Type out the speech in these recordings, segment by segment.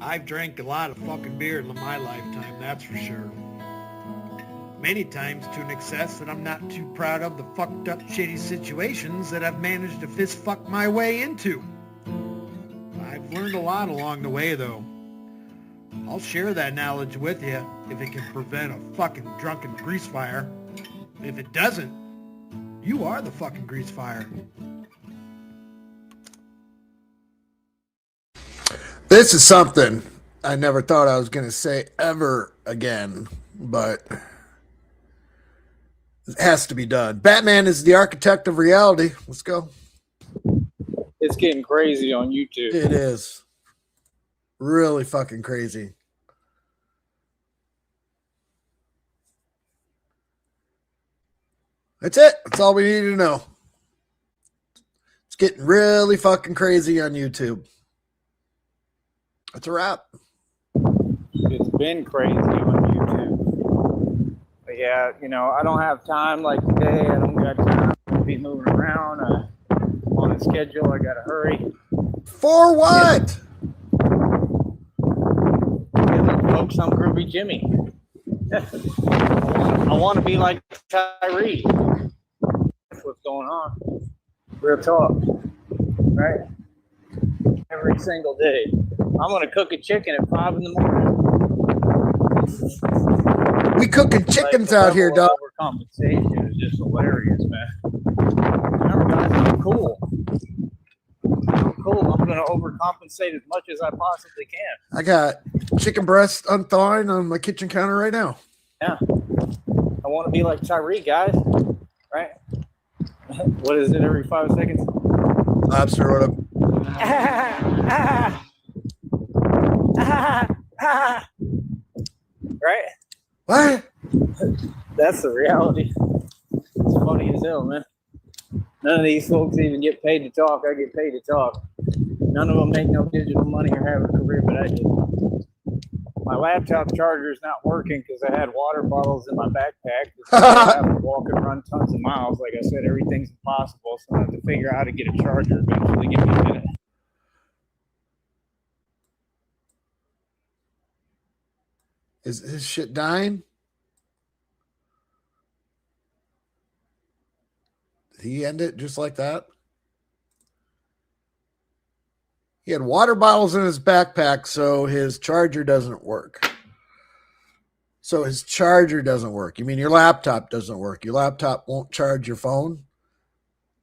I've drank a lot of fucking beer in my lifetime, that's for sure. Many times to an excess that I'm not too proud of the fucked up shitty situations that I've managed to fist fuck my way into. I've learned a lot along the way though. I'll share that knowledge with you if it can prevent a fucking drunken grease fire. If it doesn't, you are the fucking grease fire. This is something I never thought I was going to say ever again, but it has to be done. Batman is the architect of reality. Let's go. It's getting crazy on YouTube. It is. Really fucking crazy. That's it. That's all we need to know. It's getting really fucking crazy on YouTube. That's a wrap. It's been crazy on YouTube. But yeah, I don't have time like today. I don't got time to be moving around. On a schedule, I gotta hurry. For what? Folks, I'm Groovy Jimmy. I want to be like Tyree. That's what's going on. Real talk, right? Every single day. I'm gonna cook a chicken at 5 in the morning. We cooking chickens out here, dog. Overcompensation is just hilarious, man. Remember, guys, I'm cool. I'm gonna overcompensate as much as I possibly can. I got chicken breast unthawing on my kitchen counter right now. Yeah. I want to be like Tyree, guys. Right? What is it every 5 seconds? Lobster, what up? Right? What? That's the reality. It's funny as hell, man. None of these folks even get paid to talk. I get paid to talk. None of them make no digital money or have a career, but I do. My laptop charger is not working because I had water bottles in my backpack. I have to walk and run tons of miles. Like I said, everything's impossible, so I have to figure out how to get a charger eventually. Give me a minute. Is his shit dying? Did he end it just like that? He had water bottles in his backpack, so his charger doesn't work. So his charger doesn't work. You mean your laptop doesn't work? Your laptop won't charge your phone?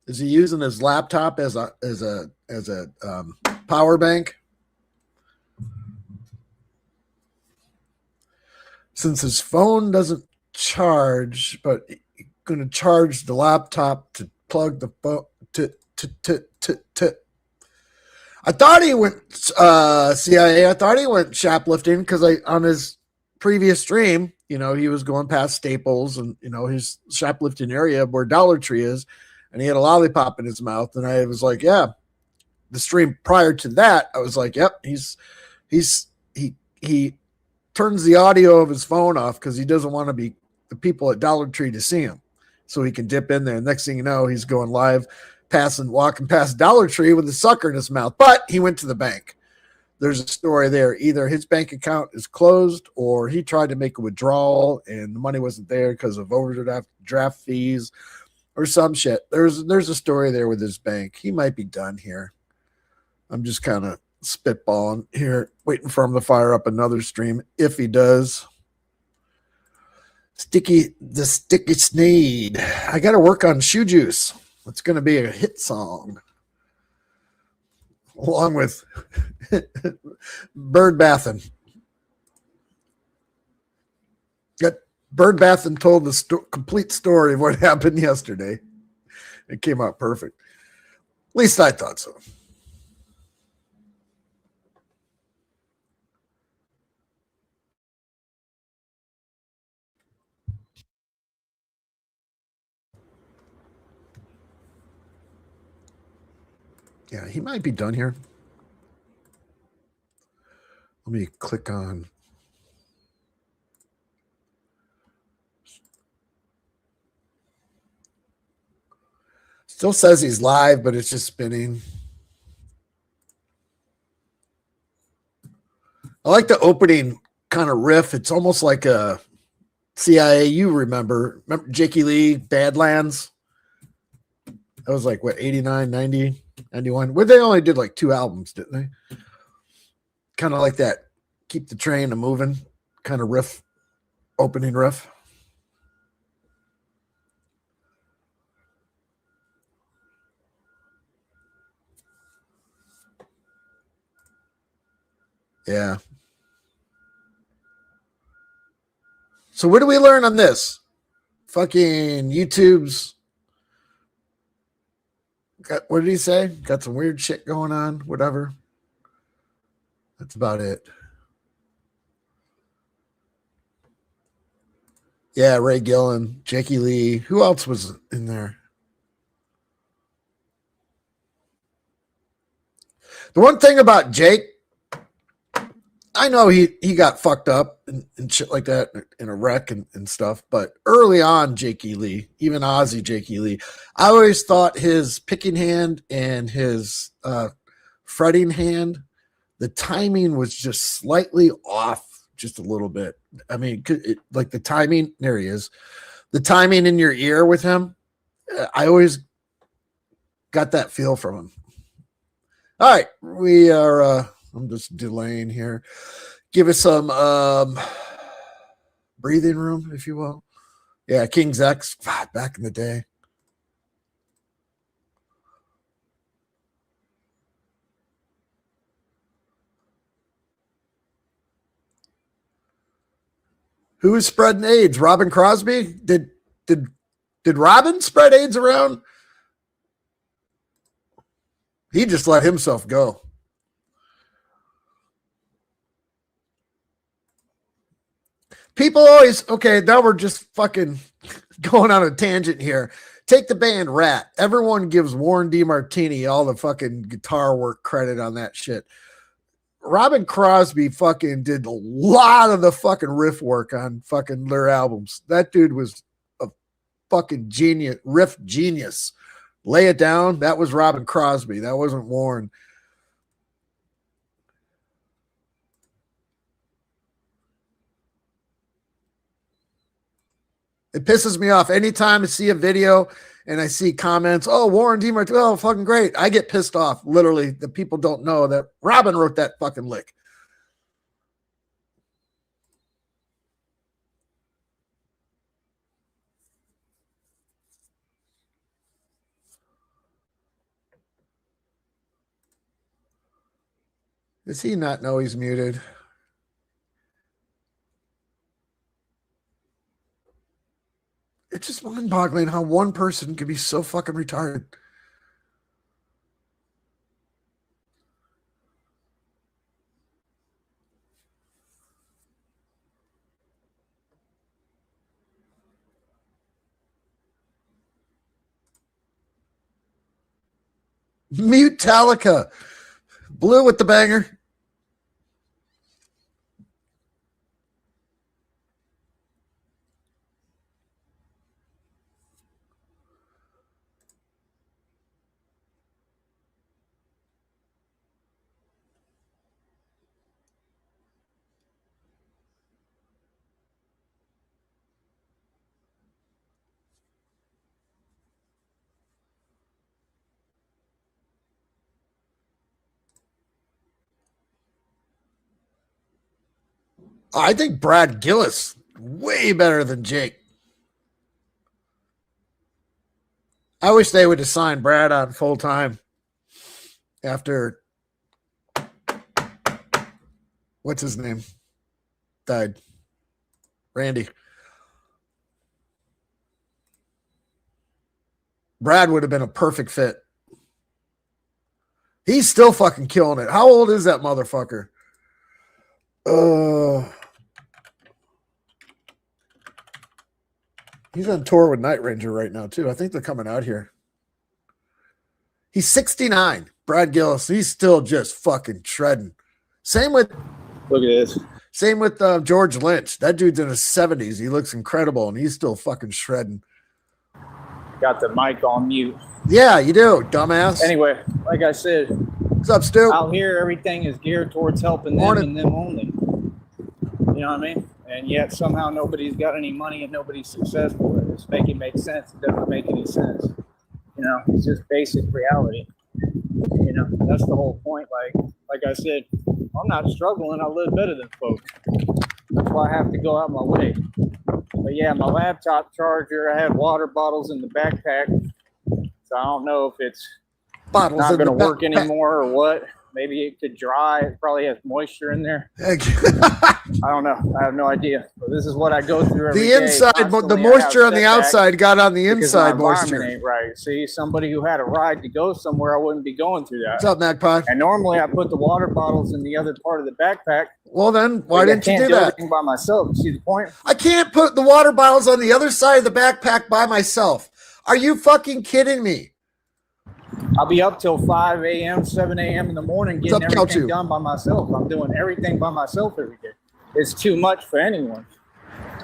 Is he using his laptop as a power bank? Since his phone doesn't charge, but he's going to charge the laptop to plug the phone to. I thought he went CIA. I thought he went shoplifting because on his previous stream, he was going past Staples and his shoplifting area where Dollar Tree is, and he had a lollipop in his mouth. And I was like, yeah. The stream prior to that, I was like, yep, he turns the audio of his phone off because he doesn't want to be the people at Dollar Tree to see him, so he can dip in there. Next thing you know, he's going live, walking past Dollar Tree with a sucker in his mouth. But he went to the bank. There's a story there. Either his bank account is closed or he tried to make a withdrawal and the money wasn't there because of overdraft fees or some shit. There's a story there with his bank. He might be done here. I'm just kind of spitballing here, waiting for him to fire up another stream if he does. The sticky Sneed. I got to work on Shoe Juice. It's going to be a hit song. Along with Bird Bathin. Bird Bathin told the complete story of what happened yesterday. It came out perfect. At least I thought so. Yeah, he might be done here. Let me click on. Still says he's live, but it's just spinning. I like the opening kind of riff. It's almost like a CIA. You remember Jakey Lee, Badlands? That was like, what, 89, 90, 91? Well, they only did like 2 albums, didn't they? Kind of like that Keep the Train a Moving kind of riff, opening riff. Yeah. So what do we learn on this? Fucking YouTube's got, what did he say? Got some weird shit going on, whatever. That's about it. Yeah, Ray Gillen, Jakey Lee. Who else was in there? The one thing about Jake, I know he got fucked up and shit like that in a wreck and stuff, but early on, Jakey Lee, even Ozzy Jakey Lee, I always thought his picking hand and his fretting hand, the timing was just slightly off, just a little bit. I mean, like the timing, there he is. The timing in your ear with him, I always got that feel from him. All right, we are, I'm just delaying here. Give us some breathing room, if you will. Yeah, King's X, back in the day. Who is spreading AIDS? Robin Crosby? Did Robin spread AIDS around? He just let himself go. People always, okay, now we're just fucking going on a tangent here. Take the band Rat. Everyone gives Warren DeMartini all the fucking guitar work credit on that shit. Robin Crosby fucking did a lot of the fucking riff work on fucking their albums. That dude was a fucking genius, riff genius. Lay It Down, that was Robin Crosby. That wasn't Warren. It pisses me off. Anytime I see a video and I see comments, oh, Warren DeMartini, oh, fucking great. I get pissed off. Literally, the people don't know that Robin wrote that fucking lick. Does he not know he's muted? It's just mind-boggling how one person can be so fucking retarded. Metallica. Blue with the banger. I think Brad Gillis way better than Jake. I wish they would have signed Brad on full time after what's his name died. Randy. Brad would have been a perfect fit. He's still fucking killing it. How old is that motherfucker? He's on tour with Night Ranger right now, too. I think they're coming out here. He's 69. Brad Gillis. He's still just fucking shredding. Same with... Look at this. Same with George Lynch. That dude's in his 70s. He looks incredible, and he's still fucking shredding. Got the mic on mute. Yeah, you do, dumbass. Anyway, like I said, what's up, Stu? out here, everything is geared towards helping them and them only. You know what I mean? And yet somehow nobody's got any money and nobody's successful. Just make it make sense. It doesn't make any sense. You know, it's just basic reality. You know, that's the whole point. Like I said, I'm not struggling. I live better than folks. That's why I have to go out my way. But yeah, my laptop charger, I had water bottles in the backpack. So I don't know if it's Bottles not in going to the work backpack. anymore or what. Maybe it could dry. It probably has moisture in there. I don't know. I have no idea. But this is what I go through every The day. inside, the moisture on the outside got on the inside moisture. Ain't right. See, somebody who had a ride to go somewhere, I wouldn't be going through that. What's up, Magpie? And normally I put the water bottles in the other part of the backpack. Well, then why didn't you do that? Everything by myself. You see the point? I can't put the water bottles on the other side of the backpack by myself. Are you fucking kidding me? I'll be up till 5 a.m., 7 a.m. in the morning getting everything done by myself. I'm doing everything by myself every day. It's too much for anyone.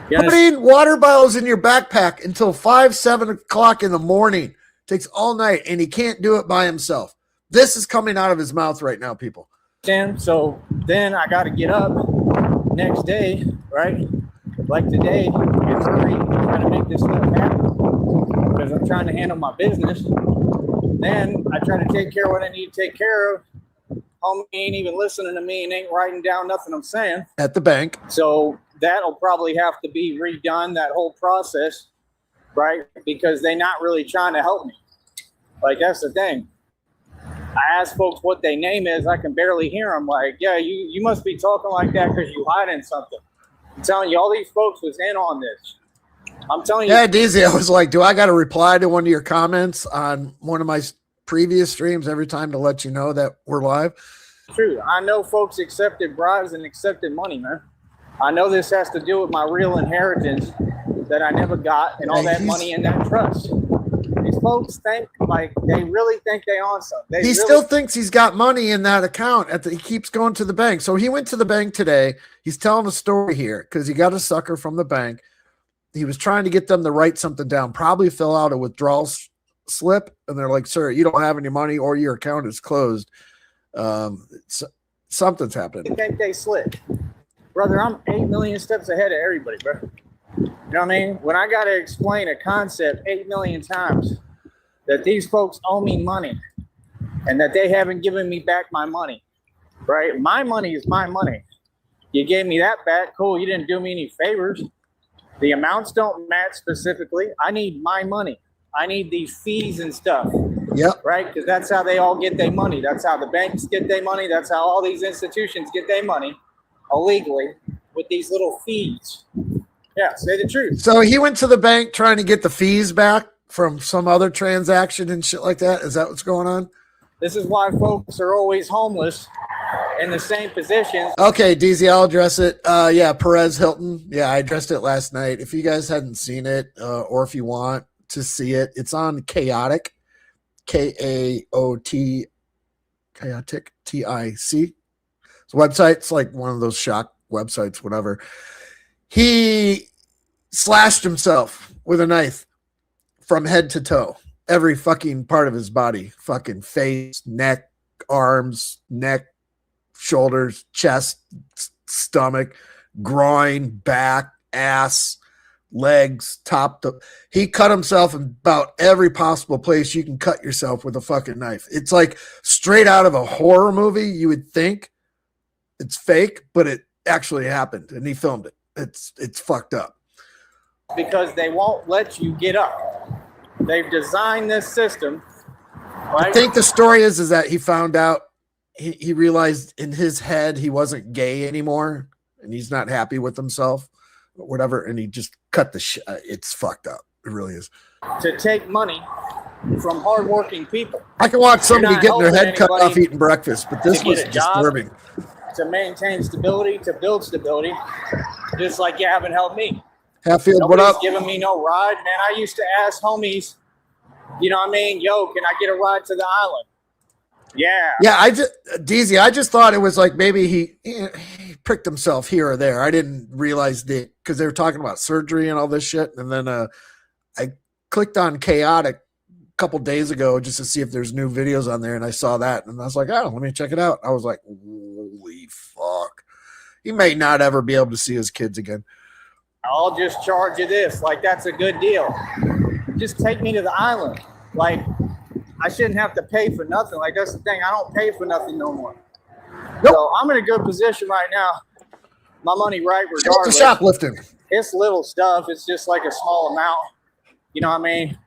Putting water bottles in your backpack until 5, 7 o'clock in the morning takes all night, and he can't do it by himself. This is coming out of his mouth right now, people. So then I got to get up next day, right? Like today, get early, trying to make this stuff happen because I'm trying to handle my business. Then I try to take care of what I need to take care of. Homie ain't even listening to me and ain't writing down nothing I'm saying. At the bank. So that'll probably have to be redone, that whole process, right? Because they're not really trying to help me. Like, that's the thing. I ask folks what their name is. I can barely hear them. Like, yeah, you must be talking like that because you hiding something. I'm telling you, all these folks was in on this. I'm telling you. Yeah, DZ, I was like, do I got to reply to one of your comments on one of my previous streams every time to let you know that we're live? True. I know folks accepted bribes and accepted money, man. I know this has to do with my real inheritance that I never got and all that money in that trust. These folks think, like, they really think they on something. He still thinks he's got money in that account. He keeps going to the bank. So he went to the bank today. He's telling a story here because he got a sucker from the bank. He was trying to get them to write something down, probably fill out a withdrawal slip. And they're like, sir, you don't have any money or your account is closed. Something's happened. I think they slick. Brother, I'm 8 million steps ahead of everybody, bro. You know what I mean? When I got to explain a concept 8 million times that these folks owe me money and that they haven't given me back my money, right? My money is my money. You gave me that back. Cool. You didn't do me any favors. The amounts don't match specifically. I need my money. I need these fees and stuff. Yep. Right? Because that's how they all get their money. That's how the banks get their money. That's how all these institutions get their money illegally with these little fees. Yeah, say the truth. So he went to the bank trying to get the fees back from some other transaction and shit like that. Is that what's going on? This is why folks are always homeless in the same positions. Okay, DZ, I'll address it. Yeah, Perez Hilton. Yeah, I addressed it last night. If you guys hadn't seen it, or if you want to see it, it's on Chaotic, K-A-O-T, Chaotic, T-I-C. It's a website. It's like one of those shock websites, whatever. He slashed himself with a knife from head to toe. Every fucking part of his body. Fucking face, neck, arms, neck, shoulders, chest, stomach, groin, back, ass, legs, top. He cut himself in about every possible place you can cut yourself with a fucking knife. It's like straight out of a horror movie. You would think it's fake, but it actually happened, and he filmed it. It's fucked up. Because they won't let you get up. They've designed this system. Right? I think the story is that he found out, he realized in his head he wasn't gay anymore, and he's not happy with himself, or whatever, and he just cut the shit. It's fucked up. It really is. To take money from hardworking people. I can watch somebody getting their head cut off eating breakfast, but this was disturbing. To maintain stability, to build stability, just like you haven't helped me. Hatfield, what up? Nobody's giving me no ride, man. I used to ask homies, you know what I mean? Yo, can I get a ride to the island? Yeah. Yeah, I just thought it was like maybe he pricked himself here or there. I didn't realize because they were talking about surgery and all this shit. And then I clicked on Chaotic a couple days ago just to see if there's new videos on there, and I saw that, and I was like, oh, let me check it out. I was like, holy fuck. He may not ever be able to see his kids again. I'll just charge you this. Like, that's a good deal. Just take me to the island. Like, I shouldn't have to pay for nothing. Like, that's the thing. I don't pay for nothing no more. Nope. So I'm in a good position right now. My money right regardless. It's shoplifting. It's little stuff. It's just like a small amount. You know what I mean?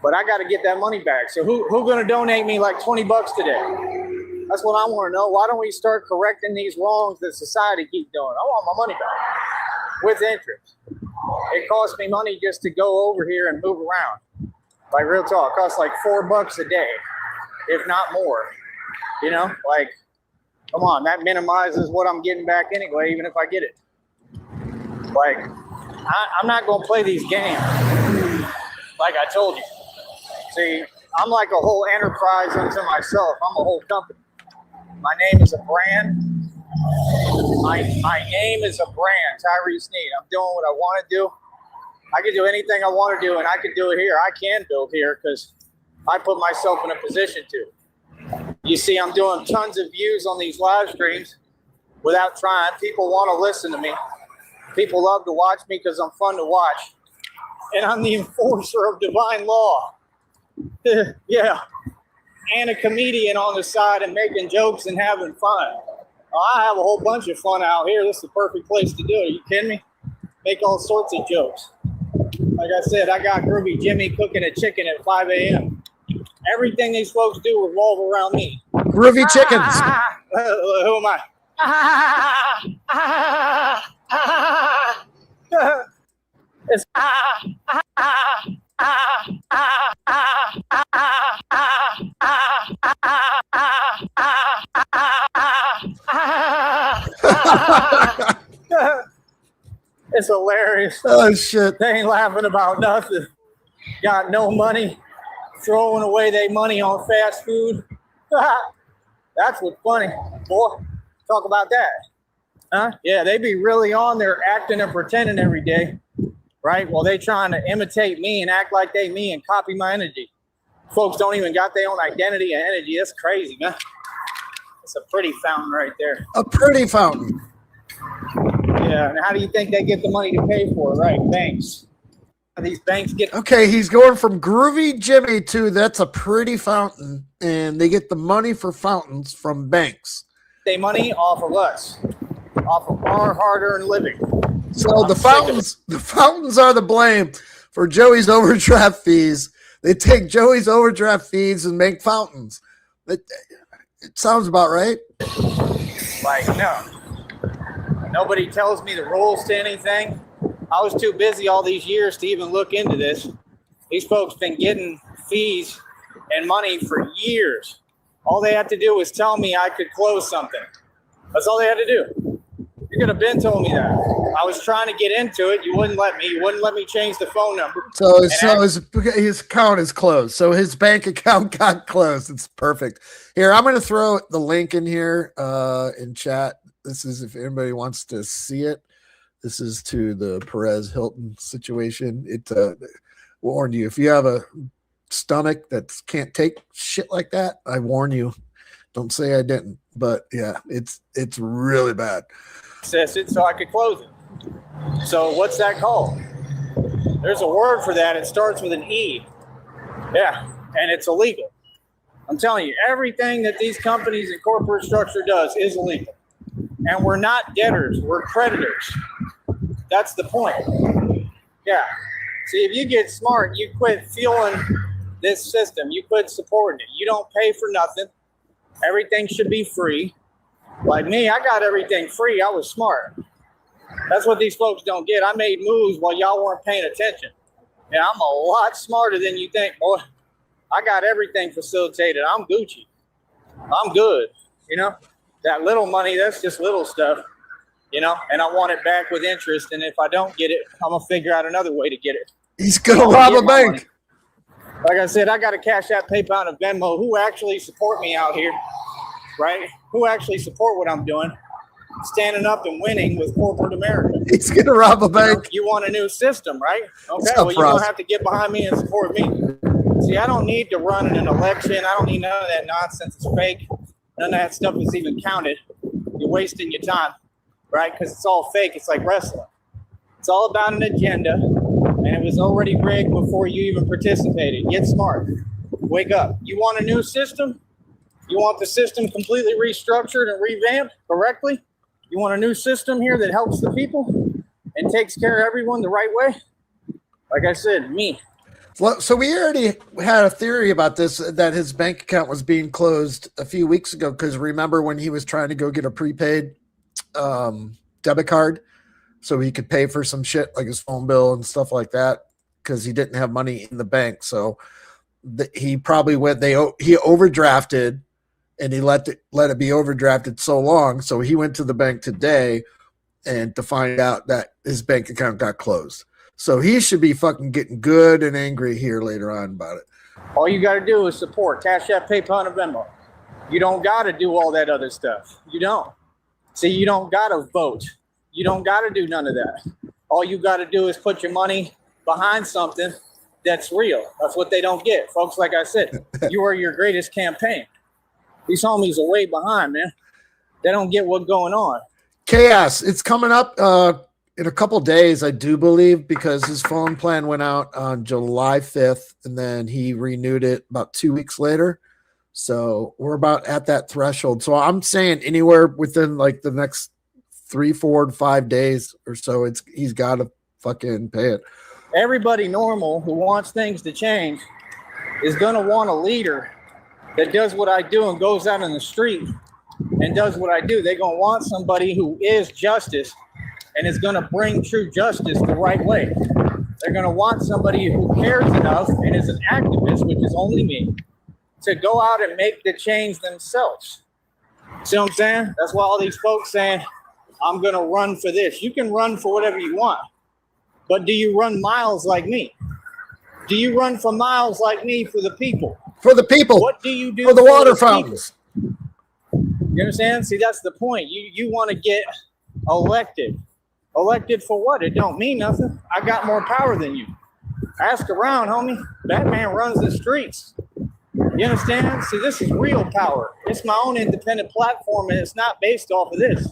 But I got to get that money back. So who going to donate me like $20 today? That's what I want to know. Why don't we start correcting these wrongs that society keep doing? I want my money back with interest. It costs me money just to go over here and move around. Like, real talk, it costs like $4 a day, if not more. You know, like, come on, that minimizes what I'm getting back anyway, even if I get it. Like, I'm not going to play these games. Like I told you. See, I'm like a whole enterprise unto myself. I'm a whole company. My name is a brand. My name is a brand, Tyree Sneed. I'm doing what I want to do. I can do anything I want to do, and I can do it here. I can build here because I put myself in a position to. You see, I'm doing tons of views on these live streams without trying. People want to listen to me. People love to watch me because I'm fun to watch. And I'm the enforcer of divine law. Yeah. And a comedian on the side and making jokes and having fun. I have a whole bunch of fun out here. This is the perfect place to do it. Are you kidding me? Make all sorts of jokes. Like I said, I got Groovy Jimmy cooking a chicken at 5 a.m. Everything these folks do revolve around me. Groovy chickens. Who am I? It's it's hilarious. Oh shit. They ain't laughing about nothing. Got no money, throwing away their money on fast food. That's what's funny, boy. Talk about that. Huh? Yeah, they be really on there acting and pretending every day, right? Well, they trying to imitate me and act like they me and copy my energy. Folks don't even got their own identity and energy. That's crazy, man. It's a pretty fountain right there. A pretty fountain. Yeah, and how do you think they get the money to pay for it, right? Banks. These banks get... Okay, he's going from Groovy Jimmy to that's a pretty fountain, and they get the money for fountains from banks. They money off of us, off of our hard-earned living. So the fountains are the blame for Joey's overdraft fees. They take Joey's overdraft fees and make fountains. It sounds about right. Like, no. Nobody tells me the rules to anything. I was too busy all these years to even look into this. These folks been getting fees and money for years. All they had to do was tell me I could close something. That's all they had to do. You could have been told me that. I was trying to get into it. You wouldn't let me. You wouldn't let me change the phone number. So his account is closed. So his bank account got closed. It's perfect. Here, I'm going to throw the link in here in chat. This is if anybody wants to see it. This is to the Perez Hilton situation. It warned you if you have a stomach that can't take shit like that. I warn you. Don't say I didn't, but yeah, it's really bad. Access it so I could close it. So what's that called? There's a word for that. It starts with an E. Yeah, and it's illegal. I'm telling you, everything that these companies and corporate structure does is illegal. And we're not debtors, we're creditors. That's the point. Yeah. See, if you get smart, you quit fueling this system. You quit supporting it. You don't pay for nothing. Everything should be free. Like me, I got everything free. I was smart. That's what these folks don't get. I made moves while y'all weren't paying attention. Yeah, I'm a lot smarter than you think, boy. I got everything facilitated. I'm Gucci. I'm good. You know, that little money, that's just little stuff, you know, and I want it back with interest. And if I don't get it, I'm going to figure out another way to get it. He's going to rob a bank. Money. Like I said, I got a Cashapp, PayPal, and a Venmo who actually support me out here, right? Who actually support what I'm doing, standing up and winning with corporate America. He's going to rob a bank. You want a new system, right? Okay, well, you're going to have to get behind me and support me. See, I don't need to run in an election. I don't need none of that nonsense. It's fake. None of that stuff is even counted. You're wasting your time. right? Because it's all fake. It's like wrestling. It's all about an agenda, and it was already rigged before you even participated. Get smart. Wake up. You want a new system? You want the system completely restructured and revamped correctly? You want a new system here that helps the people and takes care of everyone the right way? Like I said, me. So we already had a theory about this, that his bank account was being closed a few weeks ago, because remember when he was trying to go get a prepaid debit card so he could pay for some shit like his phone bill and stuff like that, because he didn't have money in the bank. So he probably he overdrafted, and he let it be overdrafted so long. So he went to the bank today and to find out that his bank account got closed. So he should be fucking getting good and angry here later on about it. All you got to do is support Cashapp, PayPal, and Venmo. You don't got to do all that other stuff. You don't. See, you don't got to vote. You don't got to do none of that. All you got to do is put your money behind something that's real. That's what they don't get. Folks, like I said, you are your greatest campaign. These homies are way behind, man. They don't get what's going on. Chaos. It's coming up in a couple days, I do believe, because his phone plan went out on July 5th, and then he renewed it about 2 weeks later. So we're about at that threshold. So I'm saying anywhere within like the next 3, 4, 5 days or so, he's got to fucking pay it. Everybody normal who wants things to change is going to want a leader that does what I do and goes out in the street and does what I do. They're going to want somebody who is justice and is going to bring true justice the right way. They're going to want somebody who cares enough and is an activist, which is only me, to go out and make the change themselves. See what I'm saying? That's why all these folks saying, I'm going to run for this. You can run for whatever you want, but do you run miles like me? Do you run for miles like me for the people? For the people. What do you do for the water fountains? You understand? See, that's the point. You want to get elected. Elected for what? It don't mean nothing. I got more power than you. Ask around, homie. Batman runs the streets. You understand? See, this is real power. It's my own independent platform, and it's not based off of this.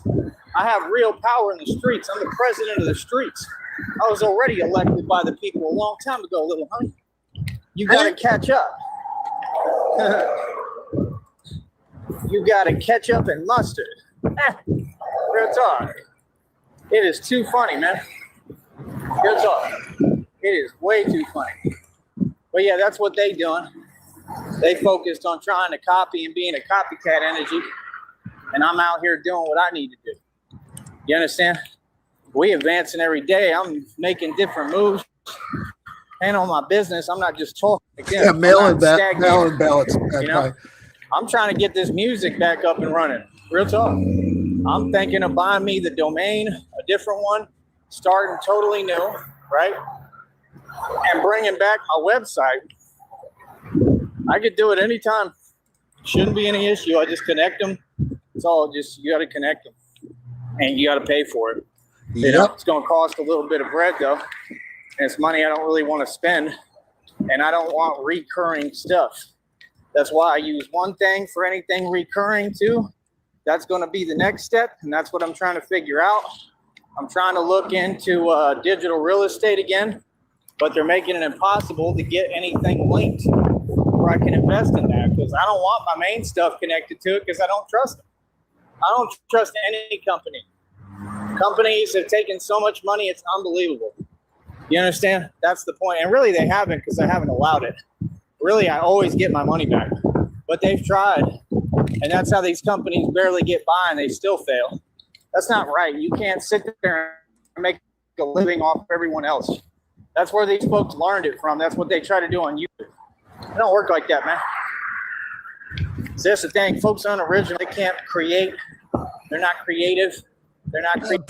I have real power in the streets. I'm the president of the streets. I was already elected by the people a long time ago, little honey. You got to catch up. You got to catch up and mustard. Real talk. It is too funny, man. Real talk. It is way too funny. But yeah, that's what they doing. They focused on trying to copy and being a copycat energy. And I'm out here doing what I need to do. You understand? We advancing every day. I'm making different moves. Handling my business. I'm not just talking. Again, yeah, mail-in ballots. You know? I'm trying to get this music back up and running. Real talk. I'm thinking of buying me the domain, a different one, starting totally new, right? And bringing back my website. I could do it anytime. Shouldn't be any issue. I just connect them. It's all just, you got to connect them. And you got to pay for it. You know, it's going to cost a little bit of bread, though. And it's money I don't really want to spend. And I don't want recurring stuff. That's why I use one thing for anything recurring, too. That's going to be the next step, and that's what I'm trying to figure out. I'm trying to look into digital real estate again, but they're making it impossible to get anything linked where I can invest in that, because I don't want my main stuff connected to it because I don't trust them. I don't trust any company. Companies have taken so much money, it's unbelievable. You understand? That's the point. And really, they haven't, because I haven't allowed it. Really, I always get my money back, but they've tried. And that's how these companies barely get by and they still fail. That's not right. You can't sit there and make a living off of everyone else. That's where these folks learned it from. That's what they try to do on YouTube. It don't work like that, man. So that's the thing. Folks aren't original. They can't create. They're not creative. They're not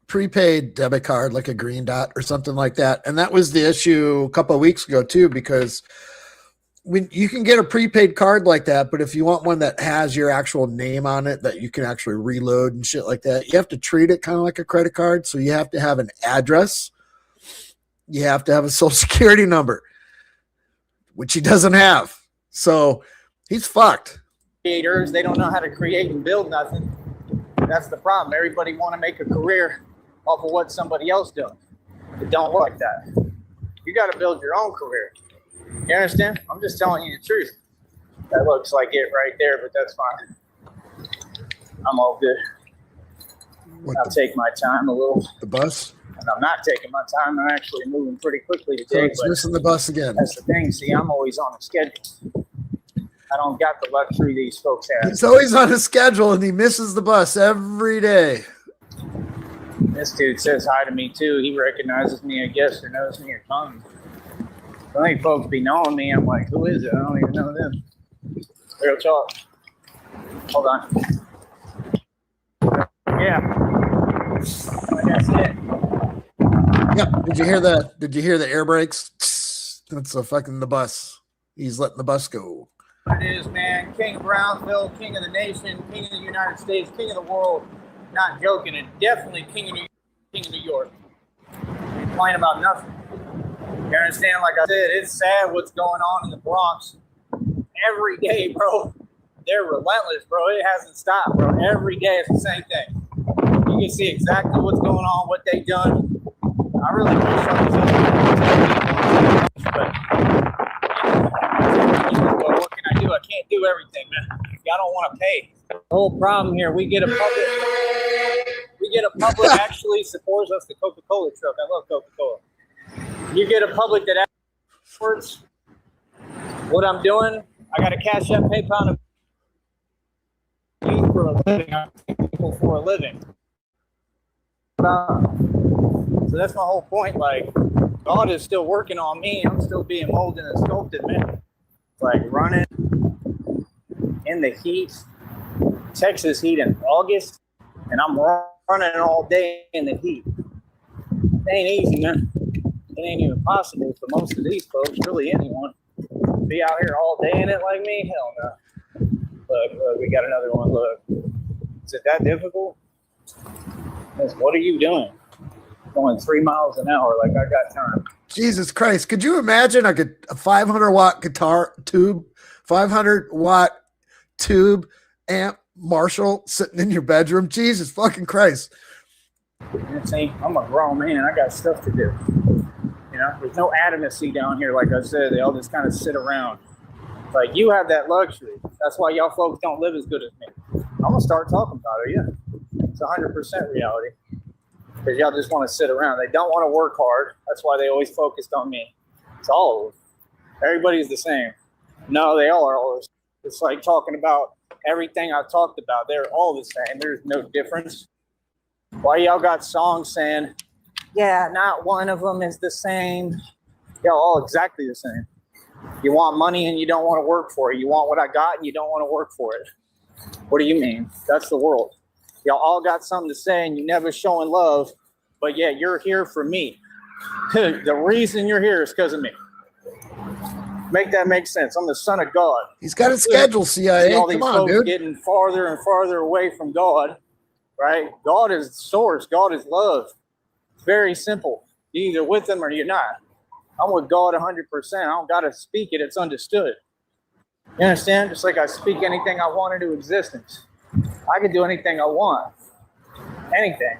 prepaid debit card, like a green dot or something like that. And that was the issue a couple of weeks ago too, because when you can get a prepaid card like that, but if you want one that has your actual name on it that you can actually reload and shit like that, you have to treat it kind of like a credit card. So you have to have an address. You have to have a social security number, which he doesn't have. So he's fucked. Creators, they don't know how to create and build nothing. That's the problem. Everybody want to make a career off of what somebody else does. It don't work like that. You got to build your own career. You understand? I'm just telling you the truth. That looks like it right there, but that's fine. I'm all good. I'll take my time a little. The bus? And I'm not taking my time. I'm actually moving pretty quickly So today. it's missing the bus again. That's the thing. See, I'm always on a schedule. I don't got the luxury these folks have. He's always on a schedule and he misses the bus every day. This dude says hi to me too. He recognizes me, I guess, or knows me or something. Some of folks be knowing me. I'm like, who is it? I don't even know them. Real talk. Hold on. Yeah. That's it. Yep. Did you hear that? Did you hear the air brakes? That's the bus. He's letting the bus go. It is, man. King of Brownsville, king of the nation, king of the United States, king of the world. Not joking, and definitely king of New York. Ain't playing about nothing. You understand? Like I said, it's sad what's going on in the Bronx. Every day, bro. They're relentless, bro. It hasn't stopped, bro. Every day it's the same thing. You can see exactly what's going on, what they've done. I really wish I was up, but what can I do? I can't do everything, man. Y'all don't want to pay. The whole problem here, we get a public actually supports us, the Coca-Cola truck. I love Coca-Cola. You get a public that supports what I'm doing. I got a Cashapp, PayPal, and for a living. I pay people for a living. So that's my whole point. Like, God is still working on me. I'm still being molded and sculpted, man. Like running in the heat, Texas heat in August, and I'm running all day in the heat. It ain't easy, man. It ain't even possible for most of these folks, really anyone, to be out here all day in it like me. Hell no. Look, we got another one. Look, is it that difficult? What are you doing? Going 3 miles an hour like I got time. Jesus Christ. Could you imagine a 500-watt guitar tube, 500-watt tube amp Marshall sitting in your bedroom? Jesus fucking Christ. See, I'm a grown man. I got stuff to do. You know, there's no adamacy down here. Like I said, they all just kind of sit around. Like, you have that luxury. That's why y'all folks don't live as good as me. I'm going to start talking about it, yeah. It's 100% reality. Because y'all just want to sit around. They don't want to work hard. That's why they always focused on me. It's all of them. Everybody's the same. No, they all are all the same. It's like talking about everything I've talked about. They're all the same. There's no difference. Why y'all got songs saying, yeah, not one of them is the same. Y'all all exactly the same. You want money and you don't want to work for it. You want what I got and you don't want to work for it. What do you mean? That's the world. Y'all all got something to say and you never showing love, but yeah, you're here for me. The reason you're here is because of me. Make that make sense. I'm the son of God. He's got a schedule, CIA. See all these Come on, folks dude. getting farther and farther away from God, right? God is the source. God is love. It's very simple. You're either with him or you're not. I'm with God 100%. I don't got to speak it. It's understood. You understand? Just like I speak anything I want into existence. I can do anything I want. Anything.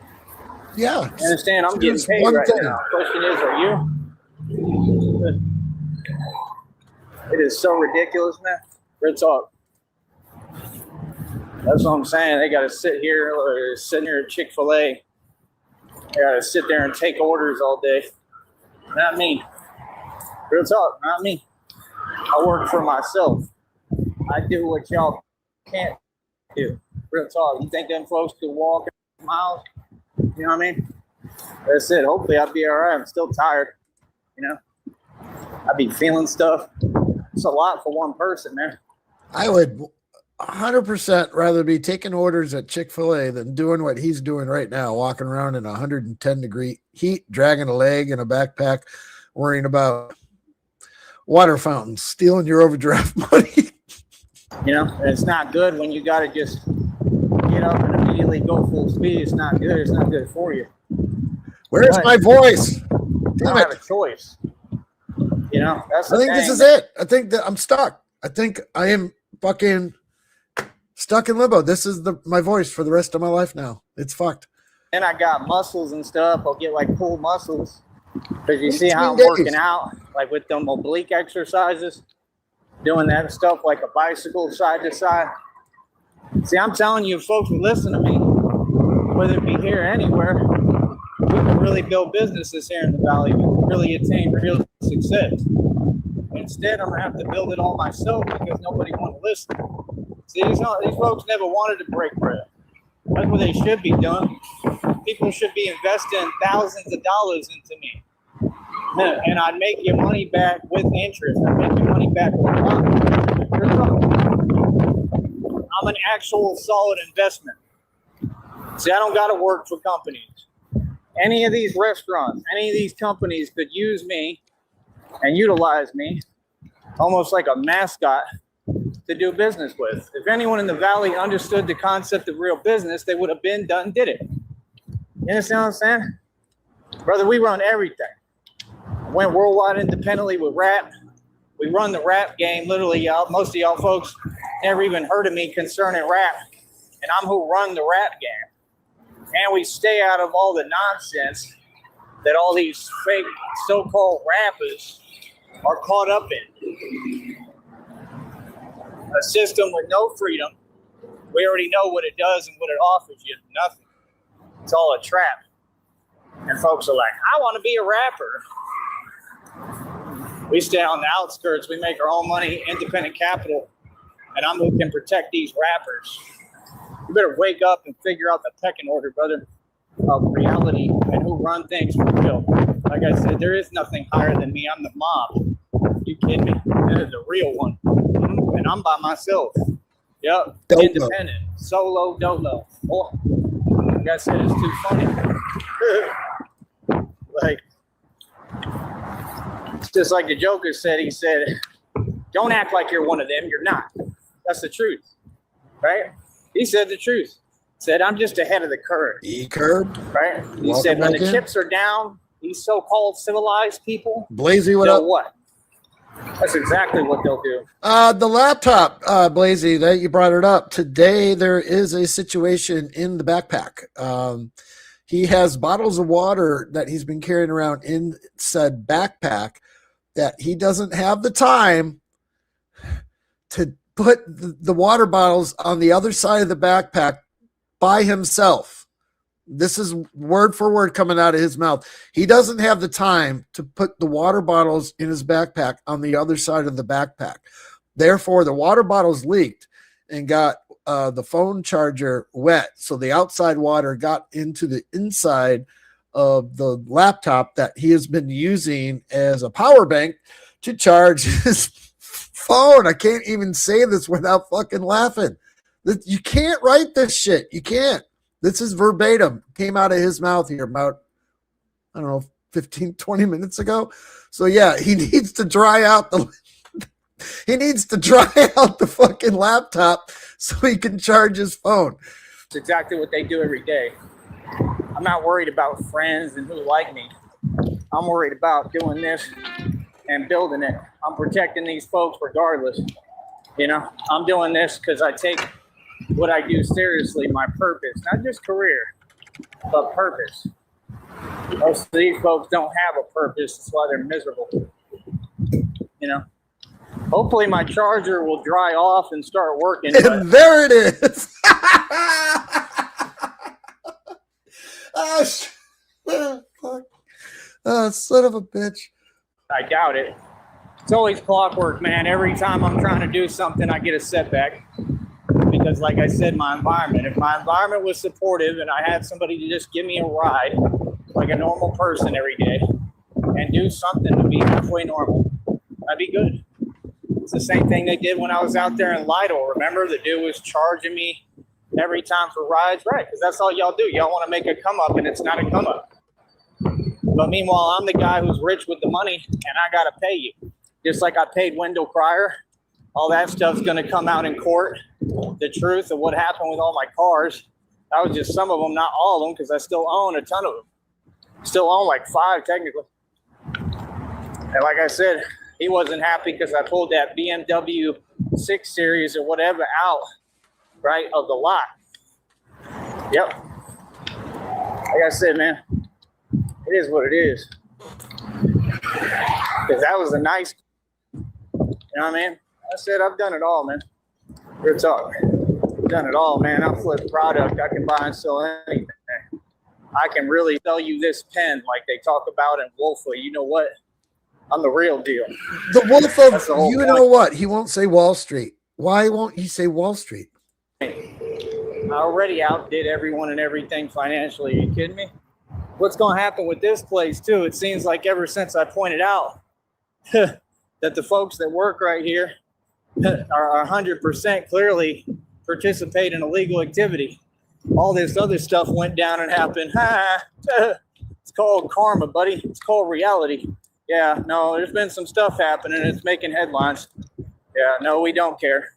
Yeah. You understand? I'm getting paid right now. Question is, are you? It is so ridiculous, man. Real talk. That's what I'm saying. They got to sit here, sitting here at Chick-fil-A. They got to sit there and take orders all day. Not me. Real talk, not me. I work for myself. I do what y'all can't do. Real talk. You think them folks could walk miles? You know what I mean? That's it. Hopefully I'll be all right. I'm still tired. You know? I be feeling stuff. It's a lot for one person, man. I would 100% rather be taking orders at Chick-fil-A than doing what he's doing right now, walking around in 110-degree heat, dragging a leg in a backpack, worrying about water fountains, stealing your overdraft money. You know, and it's not good when you got to just get up and immediately go full speed. It's not good. It's not good for you. Where's my voice? I don't have a choice. You know, that's the I think thing. this is it. I think that I'm stuck. I think I am fucking stuck in limbo. This is my voice for the rest of my life now. It's fucked. And I got muscles and stuff. I'll get like pull muscles. Because you see how I'm 18 working days. out, like with them oblique exercises, doing that stuff like a bicycle side to side. See, I'm telling you, folks who listen to me, whether it be here or anywhere, we can really build businesses here in the Valley. We can really attain real success. Instead, I'm going to have to build it all myself because nobody wants to listen. See, these folks never wanted to break bread. That's what they should be doing. People should be investing thousands of dollars into me. And I'd make your money back with interest. I'd make your money back with profit. I'm an actual solid investment. See, I don't got to work for companies. Any of these restaurants, any of these companies could use me and utilize me almost like a mascot to do business with. If anyone in the Valley understood the concept of real business, they would have been done, did it. You understand what I'm saying? Brother, we run everything. I went worldwide independently with rap. We run the rap game. Literally, y'all, most of y'all folks never even heard of me concerning rap. And I'm who run the rap game. And we stay out of all the nonsense that all these fake so-called rappers are caught up in. A system with no freedom. We already know what it does and what it offers you. Nothing. It's all a trap. And folks are like, I want to be a rapper. We stay on the outskirts. We make our own money, independent capital. And I'm who can protect these rappers. You better wake up and figure out the pecking order, brother, of reality and who run things for real. Like I said, there is nothing higher than me. I'm the mob. You kidding me? That is the real one. And I'm by myself. Yep. Dolo. Independent. Solo dolo. Oh, like I said, it's too funny. Like, it's just like the Joker said. He said, don't act like you're one of them. You're not. That's the truth. Right? He said the truth. He said, I'm just ahead of the curve. E-curb. Right? He said, when the chips are down, these so-called civilized people, Blazy, what up? what? That's exactly what they'll do. The laptop, Blazy, that you brought it up. Today, there is a situation in the backpack. He has bottles of water that he's been carrying around in said backpack that he doesn't have the time to put the water bottles on the other side of the backpack by himself. This is word for word coming out of his mouth. He doesn't have the time to put the water bottles in his backpack on the other side of the backpack. Therefore, the water bottles leaked and got the phone charger wet. So the outside water got into the inside of the laptop that he has been using as a power bank to charge his phone. I can't even say this without fucking laughing. You can't write this shit. You can't. This is verbatim. Came out of his mouth here about, I don't know, 15, 20 minutes ago. So yeah, he needs to dry out the fucking laptop so he can charge his phone. It's exactly what they do every day. I'm not worried about friends and who like me. I'm worried about doing this and building it. I'm protecting these folks regardless. You know, I'm doing this because I take what I do seriously, my purpose, not just career, but purpose. Most of these folks don't have a purpose. That's why they're miserable. You know, hopefully my charger will dry off and start working. And there it is. Oh, fuck. Son of a bitch. I doubt it. It's always clockwork, man. Every time I'm trying to do something, I get a setback. Because like I said, my environment, if my environment was supportive and I had somebody to just give me a ride like a normal person every day and do something to be halfway normal, I'd be good. It's the same thing they did when I was out there in Lidl. Remember, the dude was charging me every time for rides, right? Because that's all y'all do. Y'all want to make a come up and it's not a come up. But meanwhile, I'm the guy who's rich with the money and I got to pay you. Just like I paid Wendell Cryer. All that stuff's going to come out in court. The truth of what happened with all my cars. That was just some of them, not all of them, because I still own a ton of them. Still own like 5 technically. And like I said, he wasn't happy because I pulled that BMW 6 Series or whatever out right, of the lot. Yep. Like I said, man, it is what it is. Because that was a nice, you know what I mean? I said, I've done it all, man. Real talk. I've done it all, man. I flip product. I can buy and sell anything. I can really sell you this pen like they talk about in Wolfa. You know what? I'm the real deal. The Wolf That's the of, whole you point. know what? He won't say Wall Street. Why won't he say Wall Street? I already outdid everyone and everything financially. Are you kidding me? What's going to happen with this place, too? It seems like ever since I pointed out that the folks that work right here are 100% clearly participate in illegal activity. All this other stuff went down and happened. It's called karma, buddy. It's called reality. Yeah, no, there's been some stuff happening. It's making headlines. Yeah, no, we don't care.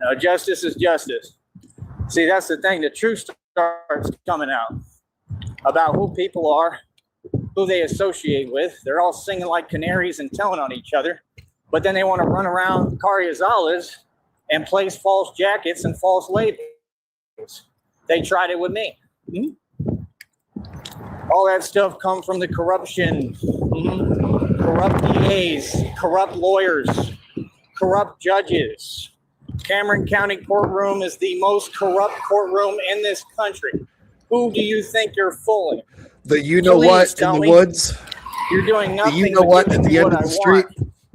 No, justice is justice. See, that's the thing. The truth starts coming out about who people are, who they associate with. They're all singing like canaries and telling on each other. But then they want to run around Carriazalas and place false jackets and false labels. They tried it with me. All that stuff come from the corruption. Corrupt DAs, corrupt lawyers, corrupt judges. Cameron County courtroom is the most corrupt courtroom in this country. Who do you think you're fooling? The you know Please what tell in the me. woods? You're doing nothing. You know but what giving at the me end what of the I street?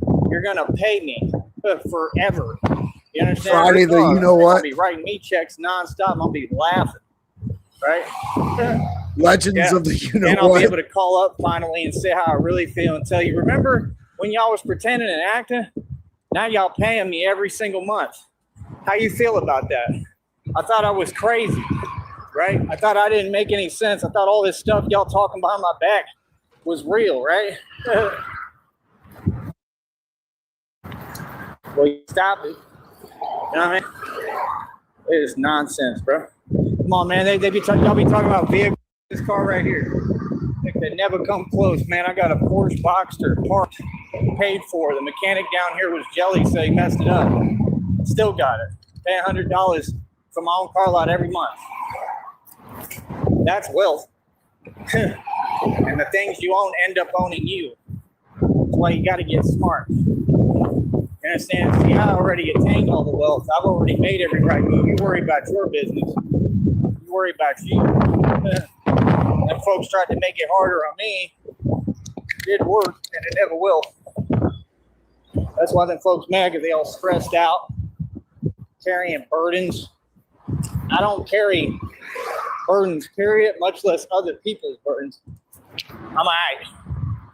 want. You're gonna pay me forever. You understand? Friday, the you know what? I'll be writing me checks nonstop. I'll be laughing, right? Legends of the you know And I'll what? be able to call up finally and say how I really feel and tell you, remember when y'all was pretending and acting? Now y'all paying me every single month. How you feel about that? I thought I was crazy, right? I thought I didn't make any sense. I thought all this stuff y'all talking behind my back was real, right? Well, you stop it. You know what I mean? It is nonsense, bro. Come on, man. Y'all be talking about vehicles. This car right here. They never come close, man. I got a Porsche Boxster parked, paid for. The mechanic down here was jelly, so he messed it up. Still got it. Pay $100 for my own car lot every month. That's wealth. And the things you own end up owning you. That's why you got to get smart. You understand? See, I already attained all the wealth. I've already made every right move. You worry about your business. You worry about you. And folks tried to make it harder on me. It did work, and it never will. That's why them folks mad, because they all stressed out, carrying burdens. I don't carry burdens, period, much less other people's burdens. I'm all right.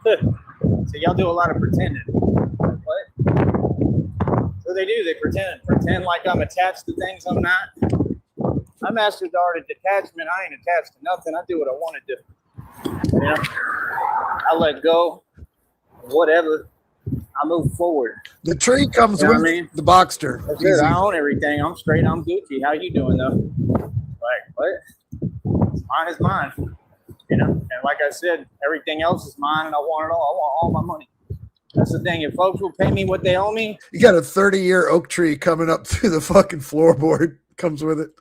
So y'all do a lot of pretending. What? So they do. They pretend like I'm attached to things I'm not. I mastered the art of detachment. I ain't attached to nothing. I do what I want to do. You know? I let go. Whatever. I move forward. The tree comes You know with what I mean? the Boxster. That's it. I own everything. I'm straight. I'm Gucci. How you doing, though? Like, what? Mine is mine. You know? And like I said, everything else is mine, and I want it all. I want all my money. That's the thing. If folks will pay me what they owe me, You got a 30-year oak tree coming up through the fucking floorboard. Comes with it.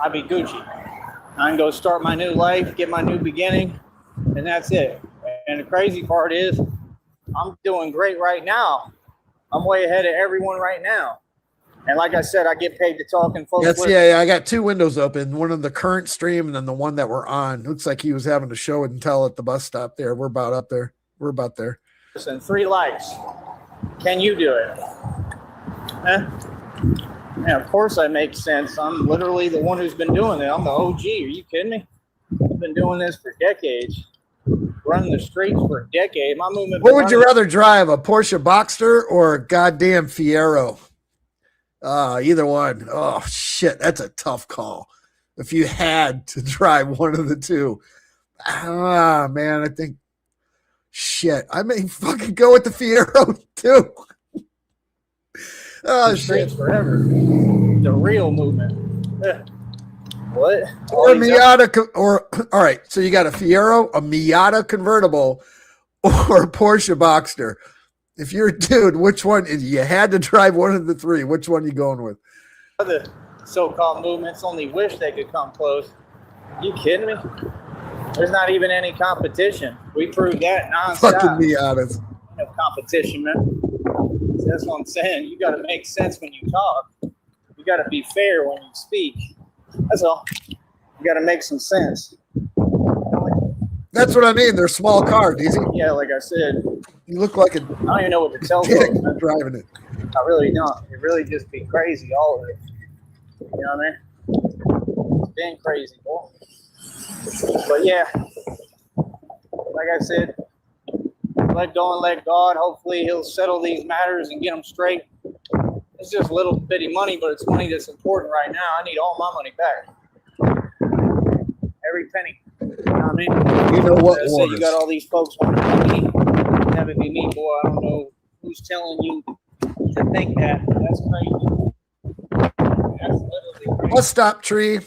I'll be Gucci. I can go start my new life, get my new beginning, and that's it. And the crazy part is, I'm doing great right now. I'm way ahead of everyone right now. And like I said, I get paid to talk, and folks. Yeah. I got two windows open. One of the current stream, and then the one that we're on. Looks like he was having a show and tell at the bus stop there. We're about up there. We're about there. And 3 likes. Can you do it? Yeah, of course I make sense. I'm literally the one who's been doing it. I'm the OG. Are you kidding me? I've been doing this for decades. Running the streets for a decade. My movement. What would you rather drive, a Porsche Boxster or a goddamn Fiero? Either one. Oh, shit. That's a tough call. If you had to drive one of the two. Man, I think, shit, I may fucking go with the Fiero, too. Oh, shit. Forever. The real movement. What? Or a Miata, all right, so you got a Fiero, a Miata convertible, or a Porsche Boxster. If you're a dude, which one, if you had to drive one of the three, which one are you going with? The so-called movements only wish they could come close. You kidding me? There's not even any competition. We proved that nonstop. Fucking be honest. No competition, man. So that's what I'm saying. You got to make sense when you talk. You got to be fair when you speak. That's all. You got to make some sense. That's what I mean. They're small cars, easy. Yeah, like I said. You look like a I don't even know what to tell dick folks, man. driving it. I really don't. It really just be crazy, all of it. You know what I mean? It's been crazy, boy. But yeah, like I said, let go and let God. Hopefully he'll settle these matters and get them straight. It's just little bitty money, but it's money that's important right now. I need all my money back. Every penny. You know what I mean? You know what? So you got all these folks wanting to be me. Have it be me, boy. I don't know who's telling you to think that. That's crazy. That's literally crazy. Let's stop, Tree.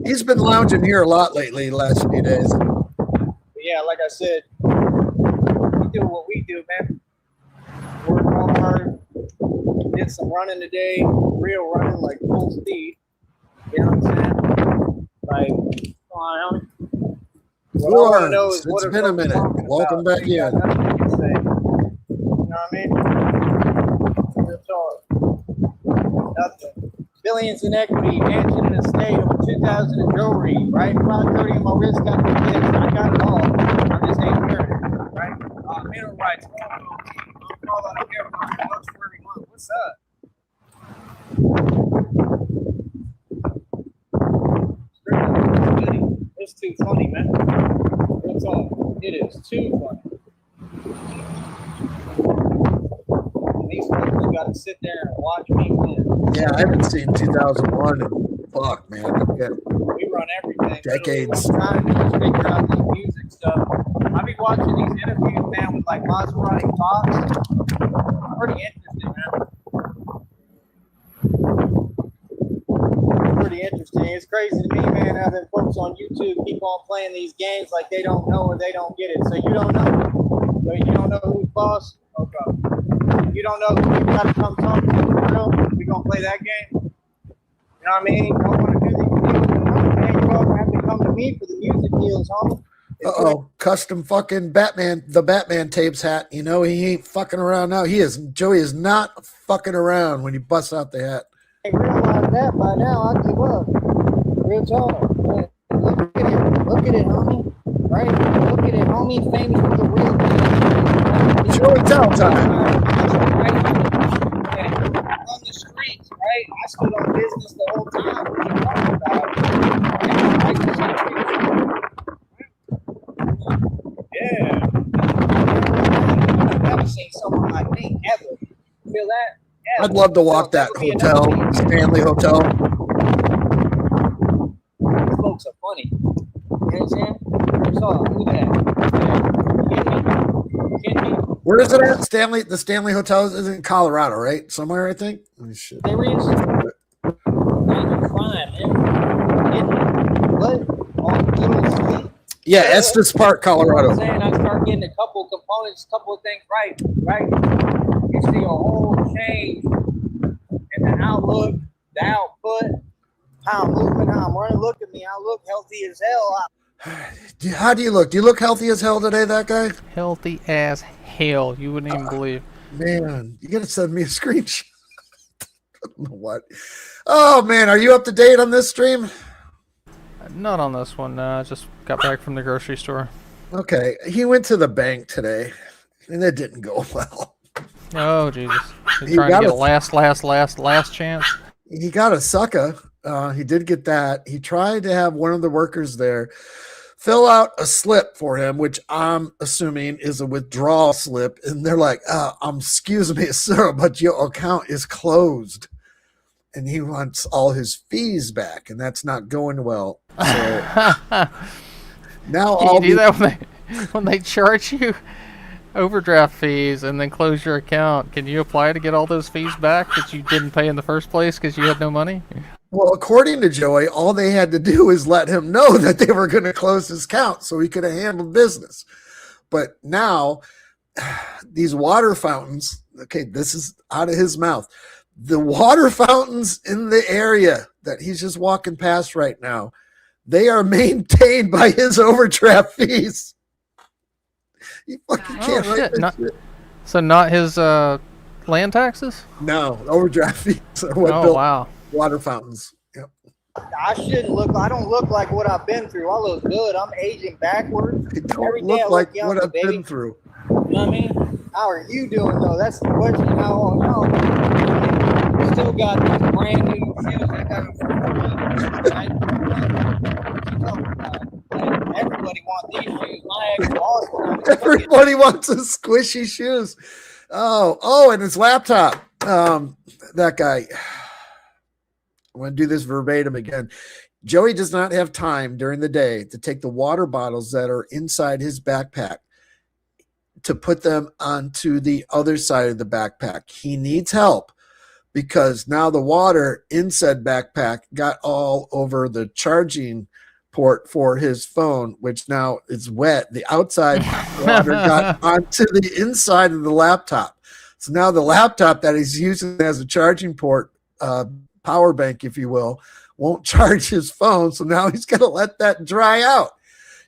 He's been lounging here a lot lately, the last few days. But yeah, like I said, we do what we do, man. Work hard. Did some running today, real running, like full speed. You know what I'm saying? Like, come on, homie. Lawrence, it's been a minute. Welcome back in. You know what I mean? Real talk. Nothing. Billions in equity, mansion and estate, over 2,000 in jewelry, right? About 30 on my wrist, got the kids. I got it all. I just ain't wearing it, right? Mineral rights, I'm all out of here. Much for every month. What's up? It's too funny, man. Real talk. It is too funny. And these folks got to sit there and watch me win. Yeah, I haven't seen 2001 and fuck, man. Yeah. We run everything. Decades. We're trying to just figure out this music stuff. I be watching these interviews, man, with like Maserati Fox. Pretty interesting, man. Pretty interesting. It's crazy to me, man, how them folks on YouTube keep on playing these games like they don't know or they don't get it. So you don't know? So you don't know who's boss? Okay. You don't know who you gotta come talk to for real? We gonna play that game? You know what I mean? You don't want to do these deals, man. You don't have to come to me for the music deals, homie. Uh-oh, custom fucking Batman, the Batman tapes hat. You know, he ain't fucking around now. Joey is not fucking around when he busts out the hat. I realize that by now, I give up. Real talk. Man. Look at it, homie. Right? Look at it, homie. Famous with the real thing. Show and tell time. On the streets, right? I stood on business the whole time. What are you talking about? Yeah. I've never seen someone like me ever. Feel that? I'd love to walk that hotel, Stanley Hotel. These folks are funny. You know what I'm saying? Look at that. You kidding me? Where is it at? Stanley, the Stanley Hotel is in Colorado, right? Somewhere, I think. Oh, shit. There is. Major crime, man. What? On Little Sneed? Yeah, Estes Park, Colorado. I'm saying I start getting a couple components, couple of things right? You see a whole change in the outlook, the output, how I'm moving, how I'm running. Look at me, I look healthy as hell. How do you look? Do you look healthy as hell today, that guy? Healthy as hell. You wouldn't even believe. Man, you gotta send me a screenshot. I don't know what. Oh man, are you up to date on this stream? Not on this one. Just got back from the grocery store. Okay, he went to the bank today, and it didn't go well. Oh Jesus! He's He trying to got get a- a last chance. He got a sucker. He did get that. He tried to have one of the workers there fill out a slip for him, which I'm assuming is a withdrawal slip. And they're like, excuse me, sir, but your account is closed. And he wants all his fees back, and that's not going well. So now Can you do that when they charge you overdraft fees and then close your account? Can you apply to get all those fees back that you didn't pay in the first place because you had no money? Well, according to Joey, all they had to do is let him know that they were going to close his account so he could have handled business. But now these water fountains, okay, this is out of his mouth. The water fountains in the area that he's just walking past right now, they are maintained by his overdraft fees. You fucking can't write this shit. So not his land taxes? No, overdraft fees are what Oh, built wow. water fountains. Yep. I don't look like what I've been through. I look good. I'm aging backwards. They don't Every day look I like look what younger, I've baby. been through. You know what I mean? How are you doing though? That's the question. How still got these brand new shoes. I got them for right? Everybody wants these shoes. My ex-boss wanted Everybody wants a squishy shoes. Oh, and his laptop. That guy. I'm going to do this verbatim again. Joey does not have time during the day to take the water bottles that are inside his backpack to put them onto the other side of the backpack. He needs help because now the water in said backpack got all over the charging port for his phone, which now is wet. The outside water got onto the inside of the laptop. So now the laptop that he's using as a charging port, power bank, if you will, won't charge his phone. So now he's going to let that dry out.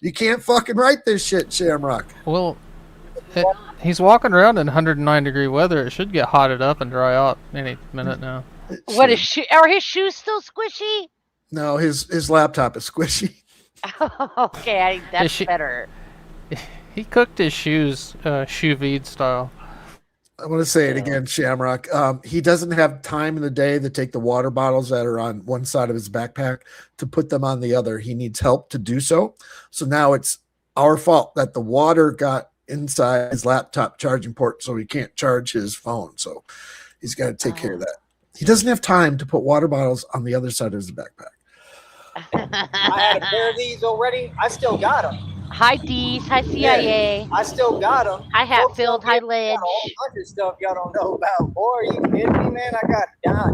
You can't fucking write this shit, Shamrock. Well, he's walking around in 109-degree weather. It should get hotted up and dry out any minute now. What is are his shoes still squishy? No, his laptop is squishy. Okay, that's better. He cooked his shoes sous vide style. I want to say it again, Shamrock. He doesn't have time in the day to take the water bottles that are on one side of his backpack to put them on the other. He needs help to do so. So now it's our fault that the water got inside his laptop charging port, so he can't charge his phone. So he's got to take care of that. He doesn't have time to put water bottles on the other side of his backpack. I had a pair of these already. I still got them. Hi, D's. Hi, CIA. Yeah, I still got them. Hi, Hatfield. Hi, Ledge. Got a whole bunch of stuff y'all don't know about. Boy, are you kidding me, man? I got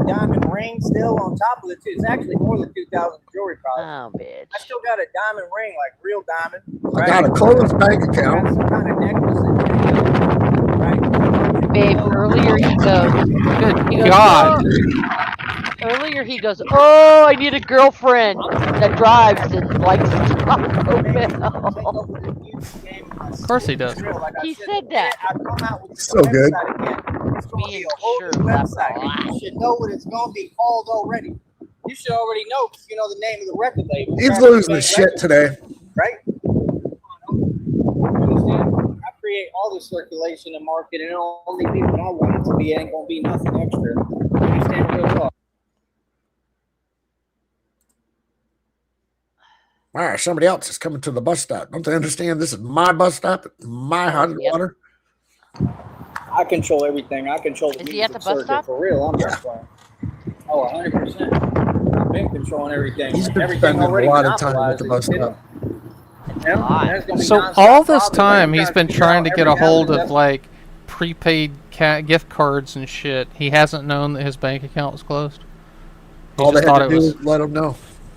diamond ring still on top of the two. It's actually more than 2,000 jewelry products. Oh, bitch. I still got a diamond ring, like real diamond. I got a closed bank account. Some kind of necklace. Right? Babe, earlier he goes, God. Earlier he goes, oh, I need a girlfriend that drives and likes Taco Bell. Of course he does. He said that. So good. Being sure that's You should know what it's going to be called already. You should already know because you know the name of the record label. He's losing his shit today. Right? Understand? I create all the circulation and market, and only people I want it to be. It ain't going to be nothing extra. Understand real well. All right, somebody else is coming to the bus stop. Don't they understand this is my bus stop, my hot water? I control everything. I control the Is he at the music bus circuit stop? for real. I'm just playing. Oh, 100%. I've been controlling everything. He's been everything spending already a lot of time at the bus monopolized. stop. There's gonna be So nonstop all this problems. time I'm he's been figure trying to out get a every hold hour of like prepaid gift cards and shit. He hasn't known that his bank account was closed. He All they just had thought to it do was. was let him know.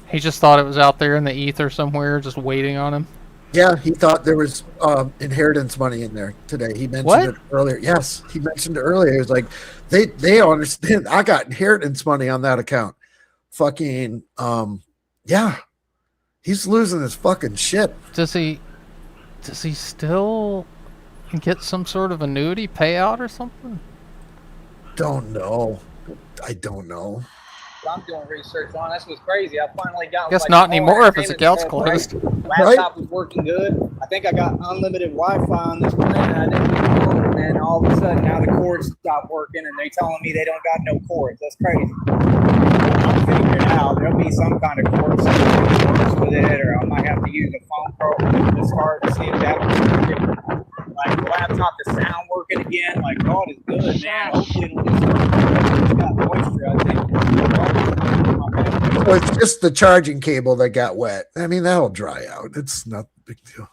He just thought it was out there in the ether somewhere, just waiting on him. Yeah, he thought there was inheritance money in there today. He mentioned What? it earlier. Yes, he mentioned it earlier. He was like, they don't understand. I got inheritance money on that account. Fucking, yeah. He's losing his fucking shit. Does he still get some sort of annuity payout or something? Don't know. I don't know. I'm doing research on. That's what's crazy. I finally got. Guess like, not the whole anymore if his entertainment account's stuff closed. right. Laptop was working good. I think I got unlimited Wi-Fi on this plan. I didn't get it, and then all of a sudden now the cords stopped working, and they telling me they don't got no cords. That's crazy. I'm figuring it out. There'll be some kind of cord system with it, or I might have to use a phone program to start to see if that was like the laptop, the sound working again. Like God is good, man. Hopefully it'll just work. It's got moisture, I think. So it's just the charging cable that got wet. I mean, that'll dry out. It's not a big deal.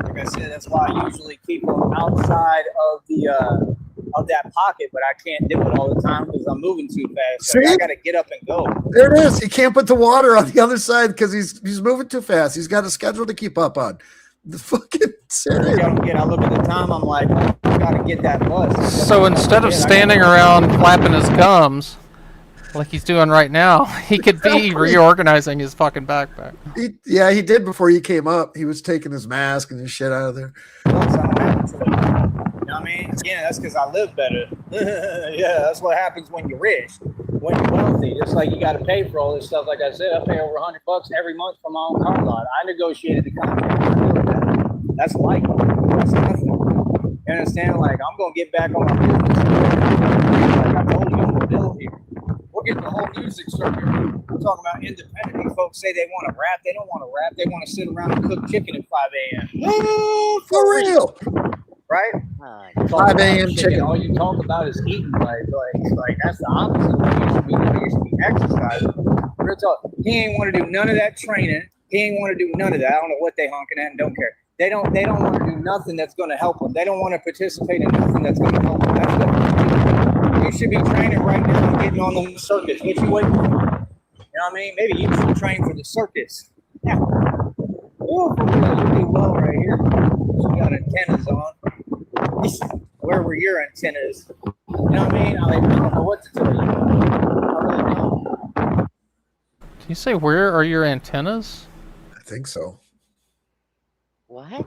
Like I said, that's why I usually keep them outside of the of that pocket, but I can't do it all the time because I'm moving too fast. So See? I got to get up and go. There it is. He can't put the water on the other side because he's moving too fast. He's got a schedule to keep up on. The fucking I serious. I look at the time. I'm like, I gotta get that bus. So instead of standing around flapping his gums, like he's doing right now, he could be reorganizing his fucking backpack. He did before you came up. He was taking his mask and his shit out of there. You know what I mean? Again, that's because I live better. Yeah, that's what happens when you're rich, when you're wealthy. Just like you got to pay for all this stuff. Like I said, I pay over $100 every month for my own car lot. I negotiated the contract. That's like that's nothing. You understand? Like I'm gonna get back on my business. Like I told you, I'm gonna build here. We're getting the whole music circuit. We're talking about independent. These folks say they want to rap. They don't want to rap. They want to sit around and cook chicken at 5 a.m. Oh, for real. Right? 5 a.m. chicken. All you talk about is eating. Like that's the opposite of what you should be doing. You should be exercising. Real talk. He ain't want to do none of that training. He ain't want to do none of that. I don't know what they honking at and don't care. They don't want to do nothing that's going to help them. They don't want to participate in nothing that's going to help them. That's what you should be training right now and getting on the circuits. What you waiting for? You know what I mean? Maybe you should train for the circus. Yeah. Ooh, you do well right here. You got antennas on. Where were your antennas? You know what I mean? I don't know what to tell you. I really don't. Can you say where are your antennas? I think so. What?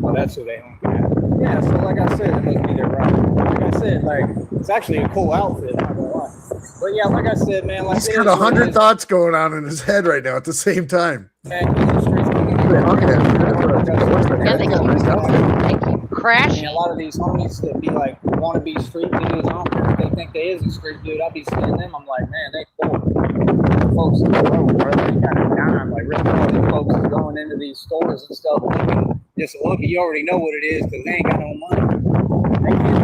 Oh, that's who they own. Yeah, so like I said, it must be their right. Like I said, like it's actually a cool outfit, not gonna lie. But yeah, like I said, man, like he's got 100 thoughts going on in his head right now at the same time. Man, the streets They keep crashing. a lot of these homies that be like wannabe street dudes, I don't care if they think they is a street dude. I be seeing them, I'm like, man, they poor. Folks in the road, bro, they got a dime. Like real talk, these folks is going into these stores and stuff thinking, just look, you already know what it is because they ain't got no money.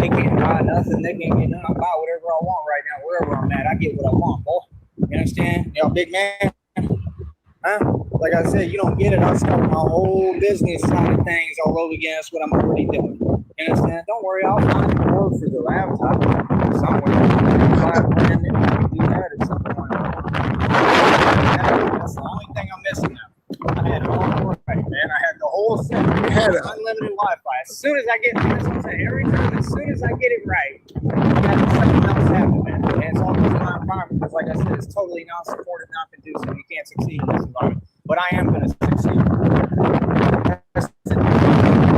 They can't buy nothing. They can't get nothing. I buy whatever I want right now, wherever I'm at. I get what I want, boy. You understand? Y'all big man? Huh? Like I said, you don't get it. I'll start my whole business side of things all over again. That's what I'm already doing. You understand? Don't worry, I'll find the word for the laptop somewhere. I can do that at some point. That's the only thing I'm missing now. I had it all right, man. I had the whole thing. I had unlimited Wi-Fi. As soon as I get every time, as soon as I get it right, something else happen, man. And it's all because of my environment. Because like I said, it's totally non-supportive, non-conducive. You can't succeed in this environment. But I am going to succeed.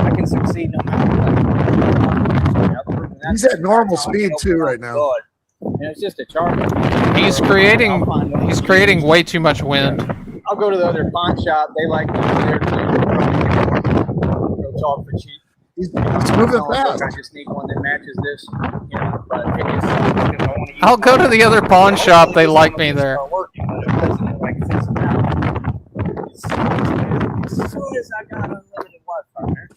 I can succeed no matter what. He's at normal speed too right now. And it's just a charge. He's creating way too much wind. I'll go to the other pawn shop. They like me there. Go talk for cheap. He's moving fast. I just need one that matches this. You know, but I'll go to the other pawn shop. They like me there. As soon as I got unlimited Wi-Fi, man.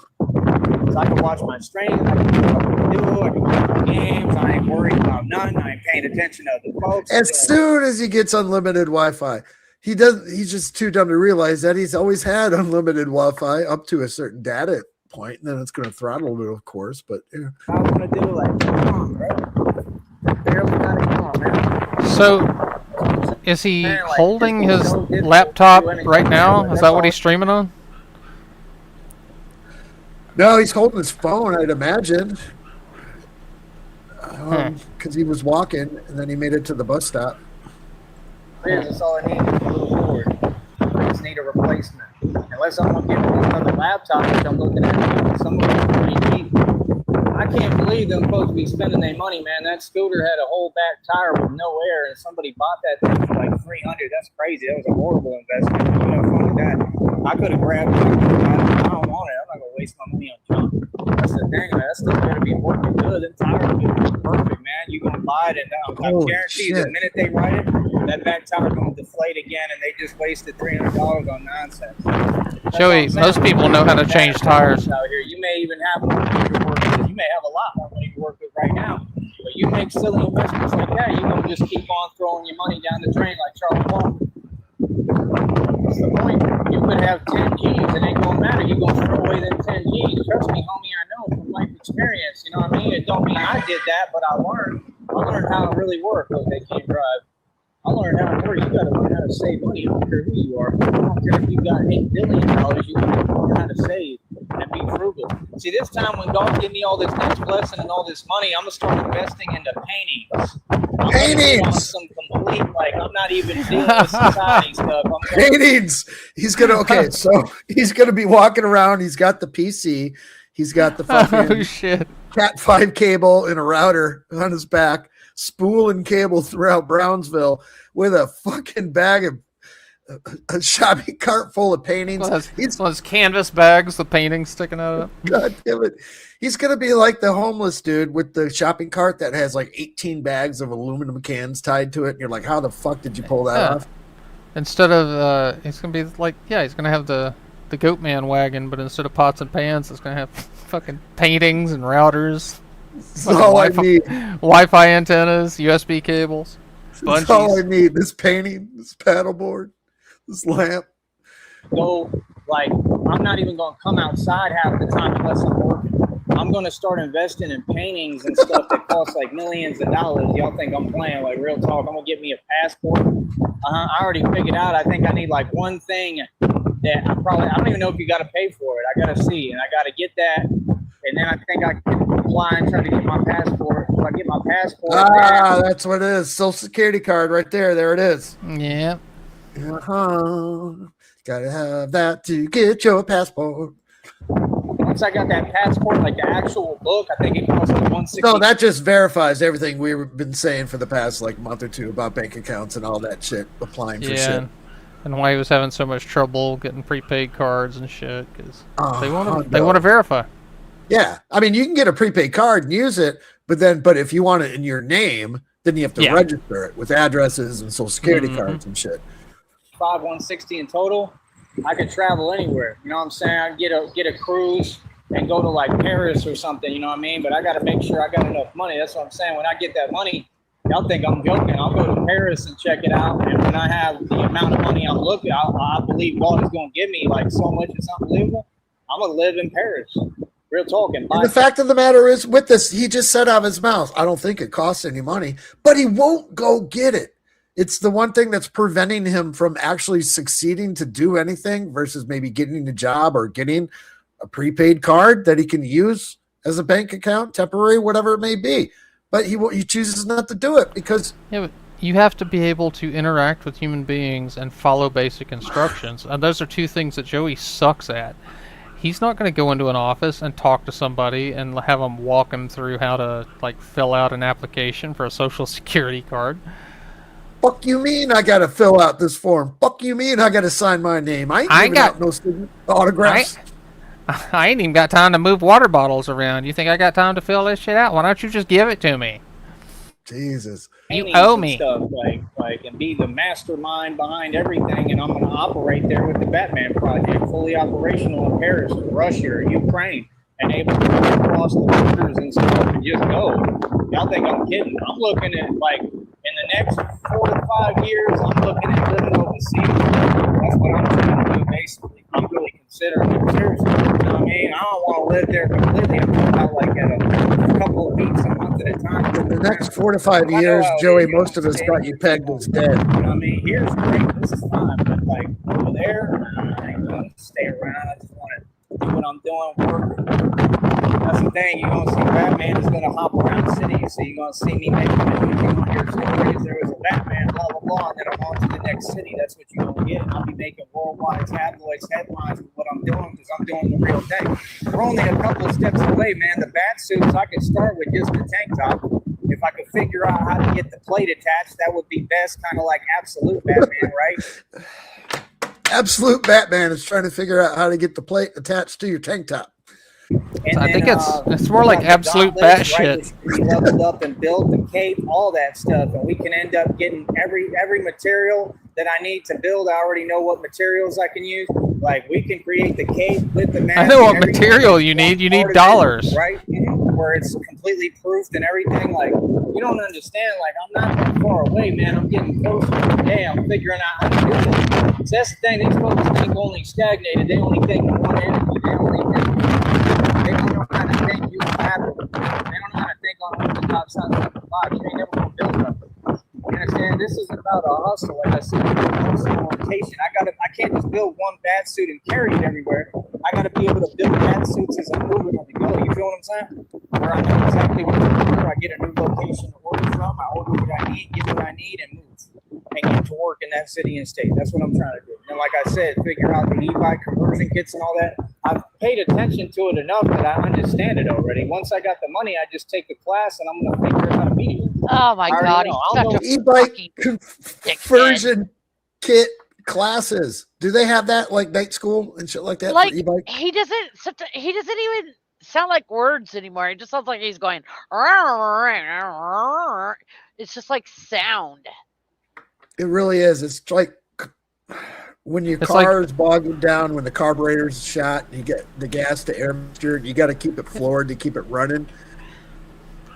So I can watch my streams, I can do what I do, I can play my games, I ain't worried about nothing, I ain't paying attention to other folks. As soon as he gets unlimited Wi-Fi, he's just too dumb to realize that he's always had unlimited Wi-Fi up to a certain data point, and then it's going to throttle it, of course. But yeah. I want to do like, come on, bro. Barely got it on, man. So, is he holding his laptop right now? Is that what he's streaming on? No, he's holding his phone, I'd imagine. Because he was walking, and then he made it to the bus stop. That's all I need is a little board. I just need a replacement. Unless I'm going to get another laptop, which I'm looking at, some of them are pretty cheap. I can't believe them folks be spending their money, man. That scooter had a whole back tire with no air, and somebody bought that thing for like $300. That's crazy. That was a horrible investment. You know, fun with that. I could have grabbed it. I don't want it. I'm not going to waste my money on junk. That's the thing, man. That stuff better be working good. Them tires be perfect, man. You're going to buy it, and I guarantee you, the minute they write it, that back tire going to deflate again, and they just wasted $300 on nonsense. Joey, most people know how to change tires. Out here, you may even have more money to work with. You may have a lot more money to work with right now. But you make silly investments like that, you're going to just keep on throwing your money down the drain like Charlie Walker. What's the point? You could have 10 G's, it ain't going to matter. You're going to throw away them 10 G's. Trust me, homie, I know from life experience. You know what I mean? It don't mean I did that, but I learned how it really works. Look, they can't drive. I learned how to work. You got to learn how to save money. I don't care who you are. I don't care if you got $8 billion. You got to learn how to save. and be frugal. See, this time when God give me all this next blessing and all this money, I'm gonna start investing into paintings. I'm on some complete, like, I'm not even dealing with society stuff. Paintings. He's gonna be walking around. He's got the PC. He's got the fucking Cat 5 cable and a router on his back, spooling cable throughout Brownsville with a fucking bag of a shopping cart full of paintings. One of those canvas bags with paintings sticking out of it. God damn it. He's going to be like the homeless dude with the shopping cart that has like 18 bags of aluminum cans tied to it. And you're like, how the fuck did you pull that off? Instead of, he's going to be like, he's going to have the Goatman wagon, but instead of pots and pans, it's going to have fucking paintings and routers. That's all I need. Wi-Fi antennas, USB cables. That's all I need. This painting, this paddleboard, this lamp. Go, like, I'm not even going to come outside half the time unless I'm working. I'm going to start investing in paintings and stuff that cost like millions of dollars. Y'all think I'm playing, like, real talk. I'm going to get me a passport. I already figured out, I think I need like one thing that I don't even know if you got to pay for it. I got to see, and I got to get that. And then I think I can apply and try to get my passport. If I get my passport. That's what it is. Social Security card right there. There it is. Yeah. Gotta have that to get your passport. Once I got that passport, like the actual book, I think it costs like $160. No, that just verifies everything we've been saying for the past like month or two about bank accounts and all that shit, applying for shit. And why he was having so much trouble getting prepaid cards and shit, because they want to verify. Yeah, I mean, you can get a prepaid card and use it, but if you want it in your name, then you have to register it with addresses and social security cards and shit. $160 in total. I could travel anywhere. You know what I'm saying? I could get a cruise and go to like Paris or something. You know what I mean? But I got to make sure I got enough money. That's what I'm saying. When I get that money, y'all think I'm joking. I'll go to Paris and check it out. And when I have the amount of money I'm looking, I believe God is going to give me like so much. It's unbelievable. I'm going to live in Paris. Real talking. And the fact of the matter is, with this, he just said out of his mouth, I don't think it costs any money, but he won't go get it. It's the one thing that's preventing him from actually succeeding to do anything versus maybe getting a job or getting a prepaid card that he can use as a bank account, temporary, whatever it may be. But he chooses not to do it because... Yeah, but you have to be able to interact with human beings and follow basic instructions. And those are two things that Joey sucks at. He's not going to go into an office and talk to somebody and have them walk him through how to like fill out an application for a social security card. Fuck you mean I got to fill out this form? Fuck you mean I got to sign my name? I ain't giving out no autographs. I ain't even got time to move water bottles around. You think I got time to fill this shit out? Why don't you just give it to me? Jesus. You owe me. Stuff, like, and be the mastermind behind everything, and I'm going to operate there with the Batman Project, fully operational in Paris, Russia, Ukraine, and able to go across the borders and stuff and just go. Y'all think I'm kidding? I'm looking at, like, in the next 4 to 5 years, I'm looking at living overseas. That's what I'm trying to do, basically. I'm really considering it seriously. You know what I mean? I don't want to live there completely. I'm talking about like at a couple of weeks, a month at a time. In the next 4 to 5 years, Joey, most of us got you pegged as dead. You know what I mean? Here's great. This is fine. But like over there, I ain't going to stay around. I just want to do what I'm doing, work. That's the thing. You're going to see Batman is going to hop around the city. So you're going to see me making your stories. There was a Batman, blah, blah, blah. And then I'm on to the next city. That's what you're going to get. And I'll be making worldwide tabloids headlines with what I'm doing because I'm doing the real thing. We're only a couple of steps away, man. The bat suits, I could start with just the tank top. If I could figure out how to get the plate attached, that would be best, kind of like Absolute Batman, right? Absolute Batman is trying to figure out how to get the plate attached to your tank top. And I then, think it's more like absolute bat shit. Leveled up and built the cape, all that stuff, and we can end up getting every material that I need to build. I already know what materials I can use. Like we can create the cape with the mask. I know what material you need. You need dollars, right? Where it's completely proofed and everything. Like you don't understand. Like I'm not that far away, man. I'm getting closer every day. I'm figuring out how to do it. So that's the thing. These folks think only stagnated. They only think in one energy. They don't know how to think human capital. They don't know how to think on the top side of the box. You ain't never gonna build nothing. You understand? This is about a hustle. Like I said, hustle orientation. I can't just build one bat suit and carry it everywhere. I got to be able to build cat suits as I'm moving on the go. You feel what I'm saying? Where I know exactly what to do. I get a new location to order from. I order what I need, get what I need, and move. And get to work in that city and state. That's what I'm trying to do. And like I said, figure out the e-bike conversion kits and all that. I've paid attention to it enough that I understand it already. Once I got the money, I just take the class and I'm going to figure it out immediately. Oh my God, he's such a e-bike conversion kit classes. Do they have that like night school and shit like that like for e-bike? he doesn't even sound like words anymore. It just sounds like he's going. It's just like sound. It really is. It's like when your car is bogging down, when the carburetor's shot, you get the gas to air mixture, you got to keep it floored to keep it running.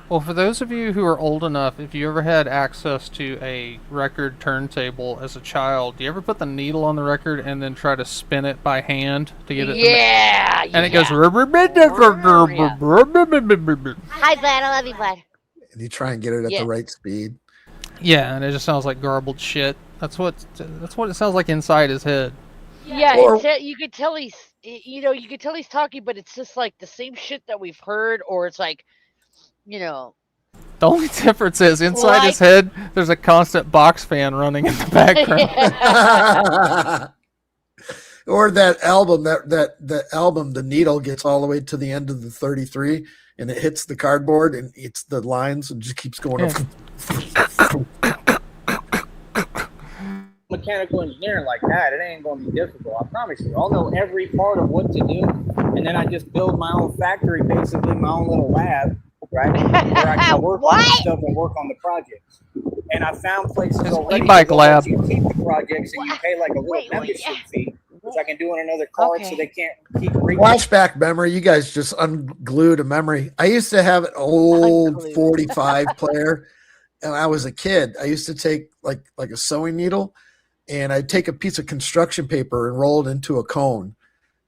Well, for those of you who are old enough, if you ever had access to a record turntable as a child, do you ever put the needle on the record and then try to spin it by hand to get it? Yeah. And it goes. Hi, Vlad. I love you, Vlad. And you try and get it at the right speed. Yeah, and it just sounds like garbled shit. That's what it sounds like inside his head. Yeah, you could tell he's talking, but it's just like the same shit that we've heard, or it's like, The only difference is inside his head, there's a constant box fan running in the background. Or that album, that album, the needle gets all the way to the end of the 33, and it hits the cardboard, and it's the lines, and just keeps going up. Mechanical engineering like that, it ain't going to be difficult. I promise you. I'll know every part of what to do, and then I just build my own factory, basically my own little lab, right? Where I can work on stuff and work on the projects. And I found places already e-bike lab. You keep the projects and you pay like a little membership fee, which I can do on another card so they can't keep reading. Flashback memory. You guys just unglued a memory. I used to have an old 45 player, and I was a kid. I used to take like a sewing needle, and I'd take a piece of construction paper and roll it into a cone,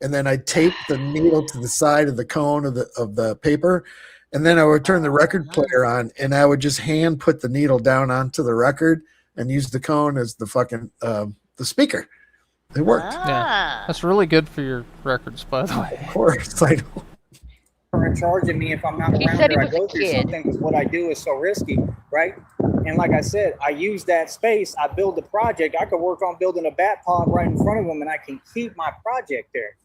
and then I'd tape the needle to the side of the cone of the paper, and then I would turn the record player on, and I would just hand put the needle down onto the record and use the cone as the fucking the speaker. It worked. Yeah, that's really good for your records, by the way. Of course, I know. In charge of me if I'm not around or I go through something, because what I do is so risky, right? And like I said, I use that space. I build the project. I could work on building a bat pod right in front of them, and I can keep my project there.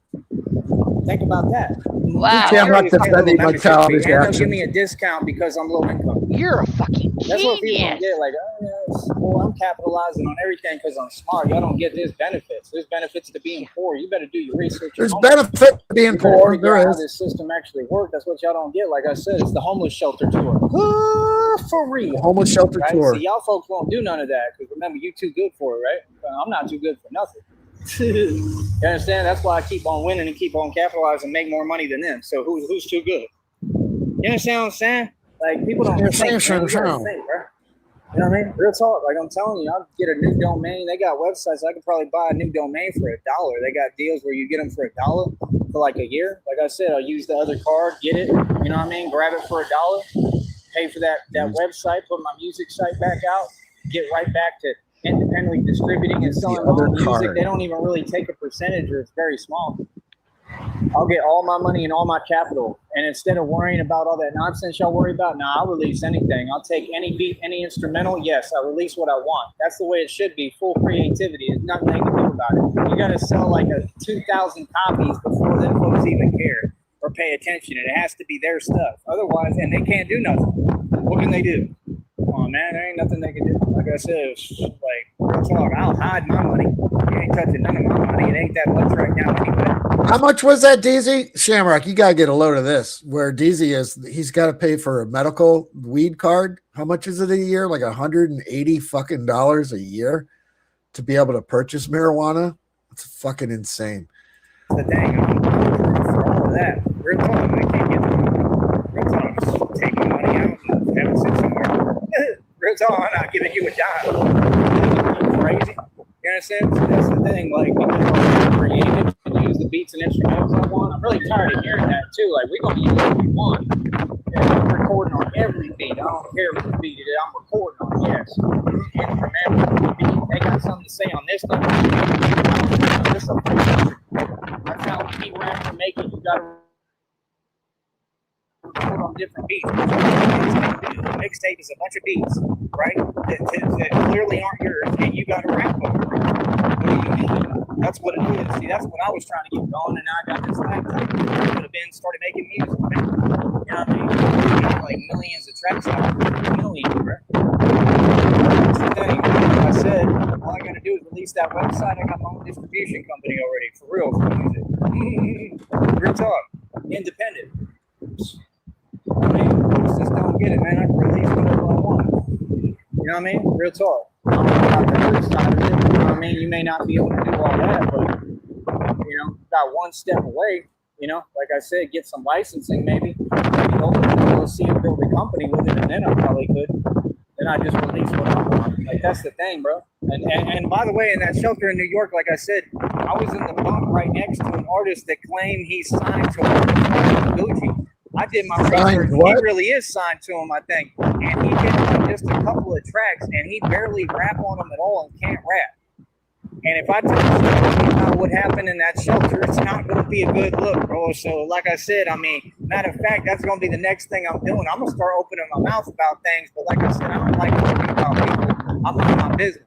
Think about that. Wow. You can't have to spend any much time. And they'll give me a discount because I'm low income. You're a fucking genius. That's what people don't get. Like, I'm capitalizing on everything because I'm smart. Y'all don't get this benefits. There's benefits to being poor. You better do your research. There's benefit to being poor. There is. How this system actually works. That's what y'all don't get. Like I said, it's the homeless shelter tour. For real. The homeless shelter tour. See, y'all folks won't do none of that because remember, you too good for it, right? I'm not too good for nothing. You understand? That's why I keep on winning and keep on capitalizing and make more money than them. So who's too good? You understand what I'm saying? Like people don't think, right? You know what I mean? Real talk. Like I'm telling you, I'll get a new domain. They got websites. I could probably buy a new domain for $1. They got deals where you get them for $1 for like a year. Like I said, I'll use the other card, get it. You know what I mean? Grab it for $1, pay for that website, put my music site back out, get right back to independently distributing and selling my own music. They don't even really take a percentage, or it's very small. I'll get all my money and all my capital, and instead of worrying about all that nonsense y'all worry about, I'll release anything. I'll take any beat, any instrumental. Yes, I release what I want. That's the way it should be. Full creativity. There's nothing they can do about it. You got to sell like 2,000 copies before the folks even care or pay attention, and it has to be their stuff. Otherwise, and they can't do nothing. What can they do? Come on, man, there ain't nothing they can do. Like I said, it's like, real talk, I'll hide my money. You ain't touching none of my money. It ain't that much right now anyway. How much was that, DZ? Shamrock, you got to get a load of this. Where DZ he's got to pay for a medical weed card. How much is it a year? Like $180 fucking dollars a year to be able to purchase marijuana? It's fucking insane. The dang, for all of that. Real talk, I can't get real talk. Just take my money out and have it sit somewhere. Real talk, I'm not giving you a dime. Crazy. You understand? So that's the thing. Like, I'm creative and use the beats and instrumentals I want. I'm really tired of hearing that too. Like, we're gonna use what we want. And I'm recording on every beat. I don't care what beat it is. I'm recording on it. Yes. Instrumental beat. They got something to say on this stuff. I found he raps and make it, you got to record on different beats. A mixtape is a bunch of beats, right? That clearly aren't yours, and you got to rap over it. What do you mean? That's what it is. See, that's what I was trying to get going, and now I got this laptop. I could have been started making music, man. You know what I mean? We got like millions of tracks out there. Millions, bro. That's the thing. Like I said, all I got to do is release that website. I got my own distribution company already, for real, for music. Real talk. Independent. I mean, folks just don't get it, man. I can release whatever I want. You know what I mean? Real talk. I don't know about the other side of it. You know what I mean? You may not be able to do all that, but, you know, got one step away. You know, like I said, get some licensing maybe. Maybe hopefully we'll see and build a company with it, and then I probably could. Then I just release what I want. Like, that's the thing, bro. And by the way, in that shelter in New York, like I said, I was in the bunk right next to an artist that claimed he's signed to Gucci. I did my research. He really is signed to him, I think. And he did like just a couple of tracks, and he barely rap on them at all and can't rap. And if I tell you about what happened in that shelter, it's not going to be a good look, bro. So, like I said, I mean, matter of fact, that's going to be the next thing I'm doing. I'm going to start opening my mouth about things. But like I said, I don't like talking about people. I'm in my business.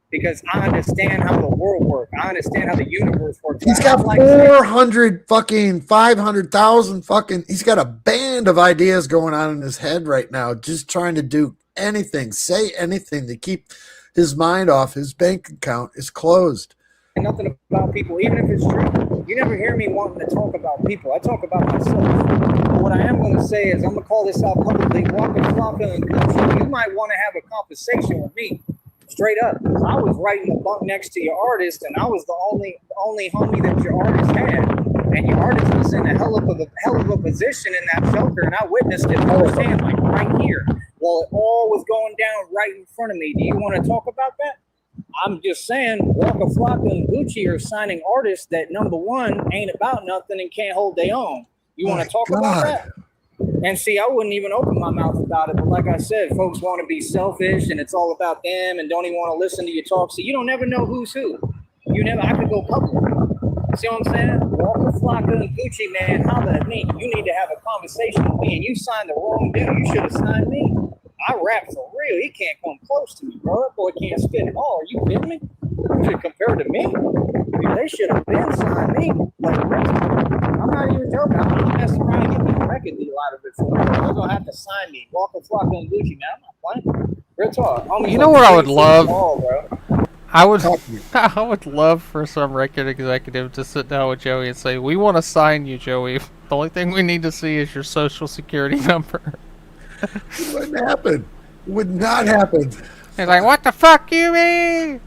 Because I understand how the world works. I understand how the universe works. He's got 400 fucking 500,000 fucking. He's got a band of ideas going on in his head right now, just trying to do anything, say anything to keep his mind off. His bank account is closed. Nothing about people, even if it's true. You never hear me wanting to talk about people. I talk about myself. But what I am going to say is, I'm going to call this out publicly. Waka Flocka and Gucci, you might want to have a conversation with me. Straight up, I was right in the bunk next to your artist, and I was the only homie that your artist had, and your artist was in a hell of a position in that shelter, and I witnessed it firsthand, like right here, while it all was going down right in front of me. Do you want to talk about that? I'm just saying, Waka Flocka and Gucci are signing artists that, number one, ain't about nothing and can't hold their own. You want to talk about that? And see, I wouldn't even open my mouth about it. But like I said, folks want to be selfish and it's all about them and don't even want to listen to your talk. So you don't never know who's who. I could go public. See what I'm saying? Waka Flocka and Gucci, man, holler at me. You need to have a conversation with me, and you signed the wrong dude. You should have signed me. I rap for real. He can't come close to me, bro. That boy can't spit at all. Are you kidding me? Compared to me, they should have been signed me. Like, I'm not even joking. I'm not messing around and getting a record deal out of it for me. They're going to have to sign me. Waka Flocka and Gucci, man. I'm not playing. Real talk. You know what I would love? I would love for some record executive to sit down with Joey and say, we want to sign you, Joey. The only thing we need to see is your social security number. It wouldn't happen. It would not happen. He's like, what the fuck you mean?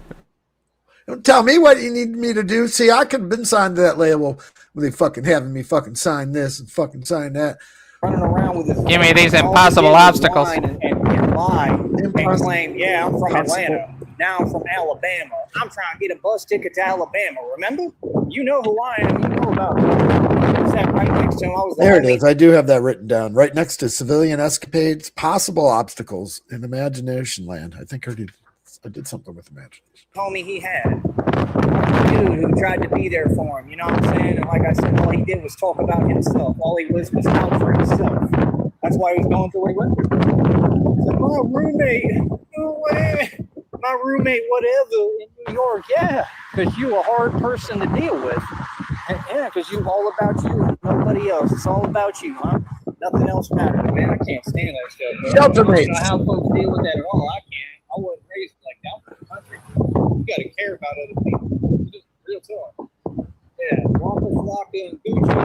Don't tell me what you need me to do. See, I could have been signed to that label when they fucking having me fucking sign this and fucking sign that. Running around with his give me these impossible obstacles. And lie and claim, yeah, I'm from Atlanta. Now I'm from Alabama. I'm trying to get a bus ticket to Alabama. Remember? You know who I am. You know about me. I sat right next to him. There it is. I do have that written down. Right next to civilian escapades, possible obstacles in Imagination Land. I think I did something with Imagination. Homie he had. A dude who tried to be there for him. You know what I'm saying? And like I said, all he did was talk about himself. All he was out for himself. That's why he was going through what he went through. So my roommate, my roommate, whatever, in New York, yeah, because you a hard person to deal with. Yeah, because you all about you, nobody else. It's all about you, huh? Nothing else matters, man. I can't stand that stuff. Shelter mates. I don't know how folks deal with that at all. I can't. I wasn't raised like that. I'm from the country. You got to care about other people. Just real talk. Yeah, Waka Flocka and Gucci.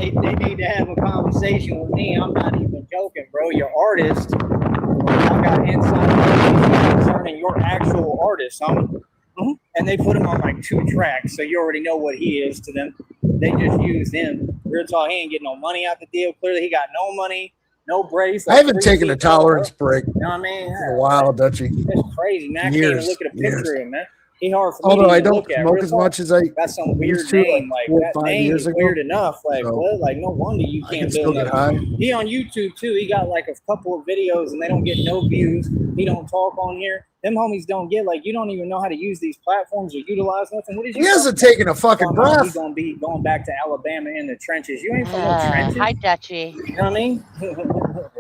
They need to have a conversation with me. I'm not even joking, bro. Your artist. I got inside information concerning your actual artist, huh? Mm-hmm. And they put him on like 2 tracks, so you already know what he is to them. They just used him. Real talk, he ain't getting no money out the deal. Clearly, he got no money, no brace. I haven't taken a tolerance break you know what I mean? in a while, Dutchie. That's crazy, man. I can't even look at a picture of him, man. He hard for me Although to I don't look at. smoke as much as I That's some weird used to, name. like Like 4 or that 5 name years is ago. weird enough. Like So, what? Like no wonder you I can't can still build get that. high. He on YouTube too. He got like a couple of videos and they don't get no views. He don't talk on here. Them homies don't get like you don't even know how to use these platforms or utilize nothing. What is you? He hasn't taken a fucking breath. He's gonna be going back to Alabama in the trenches. You ain't from no trenches. Hi, Dutchie. You know what I mean?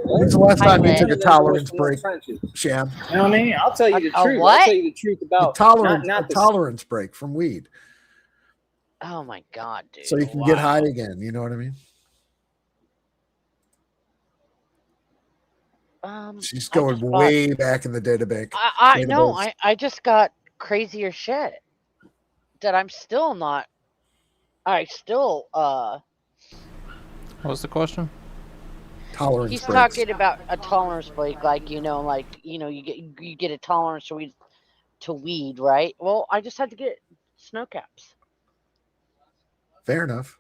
When's the last time you Hi, took a Liz. tolerance break, Sham? You know what I mean? I'll tell you the A truth. what? I'll tell you the truth about A tolerance break from weed, Oh my god, dude. so you can get high again. You know what I mean? She's going way back in the data bank. I know. I just got crazier shit that I'm still not. I still What was the question? Tolerance. He's breaks. talking about a tolerance break, like you get a tolerance to weed, right? Well, I just had to get snow caps. Fair enough.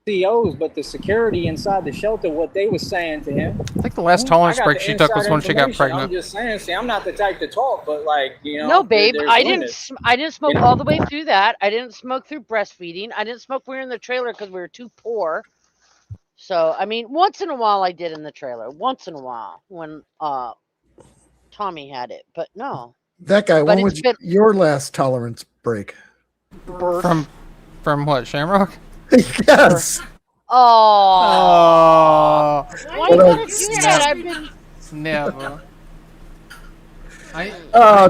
COs, but the security inside the shelter, what they was saying to him. I think the last tolerance break she took was when she got pregnant. I'm just saying, see, I'm not the type to talk, but like, you know. No, babe, I limits. didn't smoke all the way through that. I didn't smoke through breastfeeding. I didn't smoke when we were in the trailer because we were too poor. So, I mean, once in a while I did in the trailer. once in a while when Tommy had it, but no. That guy. But When was your last tolerance break? From what? Shamrock? Yes. Oh. Why you gotta do that? I've been never.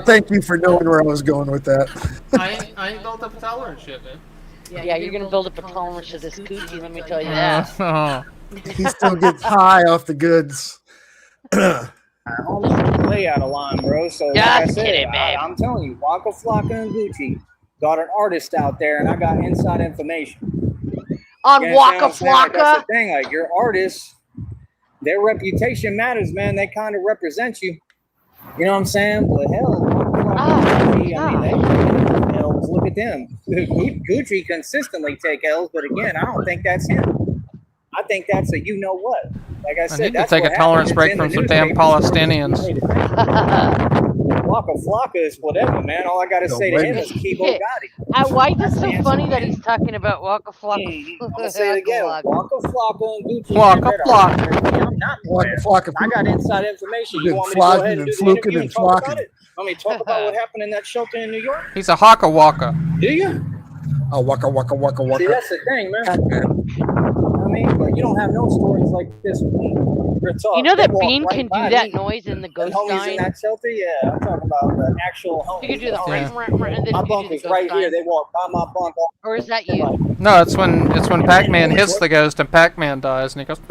Thank you for knowing where I was going with that. I ain't built up a tolerance shit, man. Yeah, you're gonna build up a tolerance to this coochie. Let me tell you that. He still gets high off the goods. Way out of line, bro. So like I said, I'm telling you, Waka Flocka and Gucci got an artist out there, and I got inside information on Waka Flocka. Like, that's the thing. Like your artists, their reputation matters, man. They kind of represent you. You know what I'm saying? But hell, Gucci, I mean, they take L's. Look at them. Gucci consistently take L's, but again, I don't think that's him. I think that's a you know what. Like I said, need to take a tolerance break from some damn Palestinians. Waka Flocka is whatever, man. All I gotta say to him is Kibo Gotti. Why is it so funny that he's talking about Waka Flocka? I'm gonna say it again. Waka Flocka and Gucci. Waka Flocka. I'm not playing. I got inside information. You want me to go ahead and do the interview and talk about it? Want me to talk about what happened in that shelter in New York? He's a haka waka. Do you? Oh, waka waka waka waka. See, that's the thing, man. I mean, but you don't have no stories like this with me. You know that Bean can do that noise in the ghost homies in that shelter? Yeah, I'm talking about the actual homies. You can do the My bunk was right here. They walked by my bunk. Or is that you? No, it's when Pac-Man hits the ghost and Pac-Man dies and he goes. Bean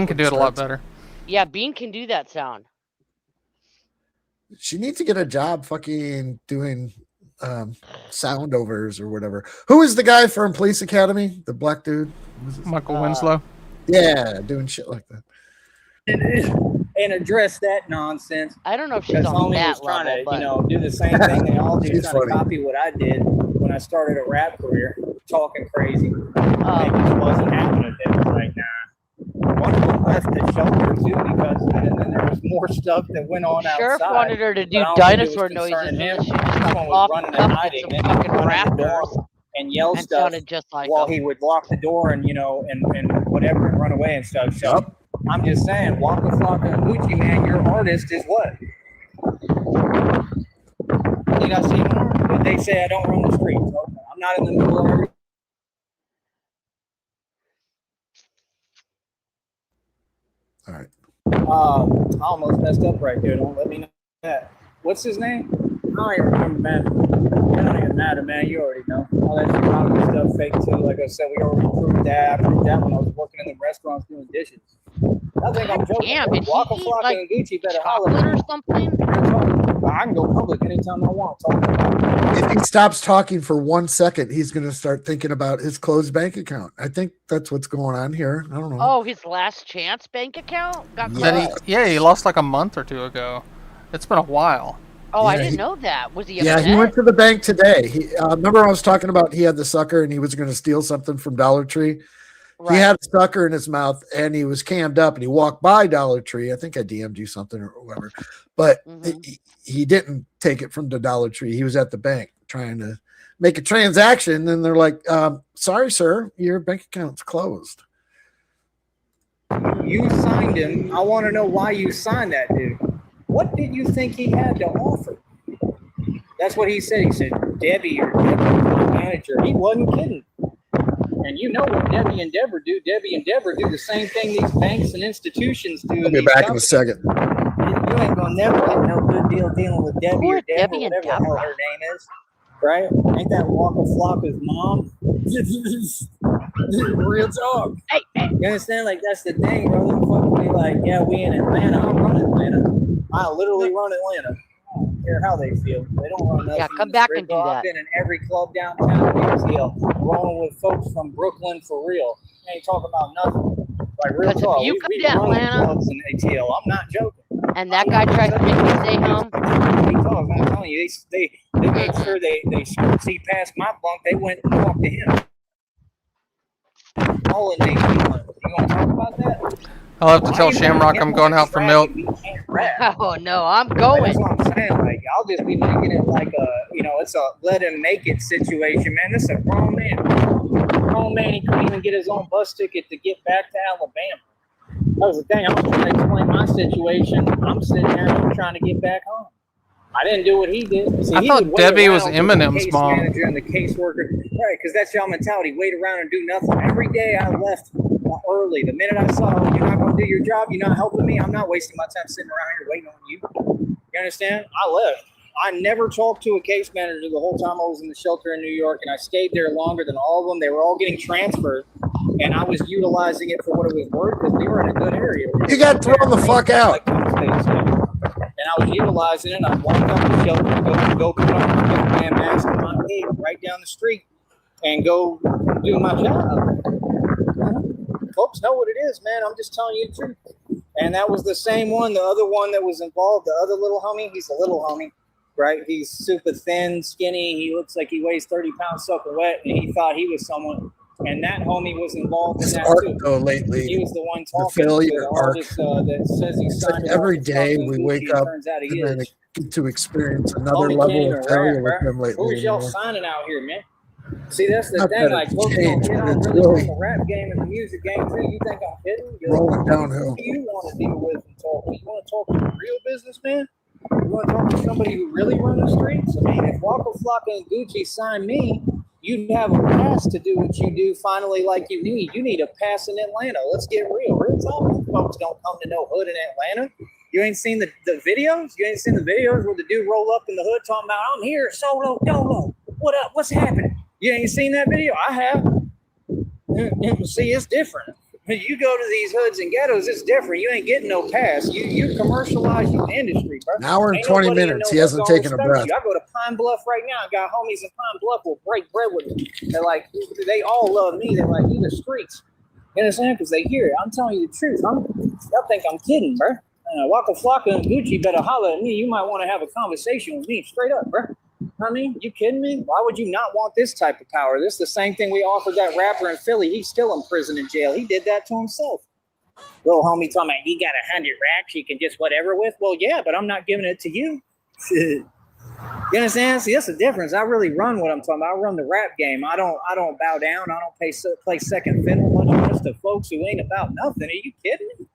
can do it a lot better. Yeah, Bean can do that sound. She needs to get a job fucking doing sound overs or whatever. Who is the guy from Police Academy? The black dude? Michael Winslow. Yeah, doing shit like that. And address that nonsense. I don't know if she's on that trying level, to, you know, do the same thing they all do, trying to copy what I did when I started a rap career, talking crazy. It just wasn't happening to them right now. One of them left the shelter too because and then there was more stuff that went on outside. Sheriff wanted her to do dinosaur noises and she just was running and hiding and fucking raptors and yell and stuff sounded just like while he would lock the door and you know and whatever and run away and stuff. So I'm just saying, Waka Flocka and Gucci, man, your artist is what? Need I see more? But they say I don't run the streets. Okay. I'm not in the middle of every. All right. I almost messed up right there. Don't let me know that. What's his name? I don't even remember, man. It don't even matter, man. You already know. All that shit stuff fake too. Like I said, we already proved that. I proved that when I was working in the restaurants doing dishes. I think I'm joking. Damn, did Waka she eat Flocka like and Gucci better chocolate or something? I can go public anytime I want. If he stops talking for 1 second, he's going to start thinking about his closed bank account. I think that's what's going on here. I don't know. Oh, his last chance bank account? He lost like a month or two ago. It's been a while. Oh, I didn't know that. Was he upset? Yeah, he went to the bank today. He remember I was talking about he had the sucker and he was going to steal something from Dollar Tree. Right. He had a sucker in his mouth and he was cammed up and he walked by Dollar Tree. I think I DM'd you something or whatever, but he didn't take it from the Dollar Tree. He was at the bank trying to make a transaction and they're like, sorry, sir, your bank account's closed. You signed him. I want to know why you signed that dude. What did you think he had to offer? That's what he said. He said, Debbie or Deborah, my manager. He wasn't kidding. And you know what Debbie and Deborah do. Debbie and Deborah do the same thing these banks and institutions do. I'll be back in a second. You ain't gonna never get no good deal dealing with Debbie or Deborah, Debbie and whatever the hell her name is. Right? Ain't that Waka Flocka's mom? Real talk. You understand? Like, that's the thing, brother. Fuck me, like, yeah, we in Atlanta. I run Atlanta. I literally run Atlanta. I don't care how they feel. They don't run nothing. Yeah, come back and do that. I've been in every club downtown in ATL, rolling with folks from Brooklyn for real. Ain't talking about nothing. Like, real Because if talk. you We come to run Atlanta- clubs in ATL. I'm not joking. And that guy tries to make me stay home. I'm telling you, they made sure they see past my bunk. They went and talked to him. All in Navy. You want to talk about that? I'll have to tell Shamrock I'm going out for milk. Oh no, I'm Like, going. that's what I'm saying. Like, I'll just be making it like a, it's a let him make it situation, man. This is a grown man. Grown man, he couldn't even get his own bus ticket to get back to Alabama. That was the thing. I was trying to explain my situation. I'm sitting there trying to get back home. I didn't do what he did. See, I he thought would wait Debbie was around with Eminem's the case mom. manager and the caseworker, right? Because that's y'all mentality. Wait around and do nothing. Every day I left early. The minute I saw you're not going to do your job, you're not helping me. I'm not wasting my time sitting around here waiting on you. You understand? I left. I never talked to a case manager the whole time I was in the shelter in New York, and I stayed there longer than all of them. They were all getting transferred, and I was utilizing it for what it was worth because we were in a good area. You got thrown the fuck out. And I was utilizing it. I'd walk up the shelter, go put on my man mask and my cape right down the street and go do my job. Folks know what it is, man. I'm just telling you the truth. And that was the same one, the other one that was involved, the other little homie. He's a little homie, right? He's super thin, skinny. He looks like he weighs 30 pounds soaking wet, and he thought he was someone. And that homie was involved in that too. Though, lately, he was the one the talking failure to the arc. artist that says he It's signed like every off day fucking we Gucci. wake It up turns out he and then is. get to experience another Homie level came of to failure rap, with him lately. Who's y'all you know? signing out here, man? See, that's the Not thing. that Like, it's folks changed, don't but get it's on really really in the rap game and the music game too. You think I'm kidding? rolling downhill. Who you want to deal with and talk to? You want to talk to a real businessman? You want to talk to somebody who really runs the streets? I mean, if Waka Flocka and Gucci signed me, you'd have a pass to do what you do finally like you need. You need a pass in Atlanta. Let's get real. Real talk. Folks don't come to no hood in Atlanta. You ain't seen the videos? You ain't seen the videos where the dude roll up in the hood talking about, I'm here, solo, dolo. What up? What's happening? You ain't seen that video? I have. See, it's different. You go to these hoods and ghettos, it's different. You ain't getting no pass. You commercialize your industry, bro. An hour and Ain't 20 nobody in minutes. no He hasn't hood gonna taken a respect breath. you. I go to Pine Bluff right now. I got homies in Pine Bluff will break bread with me. They're like, they all love me. They're like, you the streets. You understand? Because they hear it. I'm telling you the truth. Y'all think I'm kidding, bro. Waka Flocka and Gucci better holler at me. You might want to have a conversation with me straight up, bro. I mean, you kidding me? Why would you not want this type of power? This is the same thing we offered that rapper in Philly. He's still in prison and jail. He did that to himself. Little homie talking about, you got 100 racks you can just whatever with. Well, yeah, but I'm not giving it to you. You understand? See, that's the difference. I really run what I'm talking about. I run the rap game. I don't bow down. I don't play second fiddle much to folks who ain't about nothing. Are you kidding me?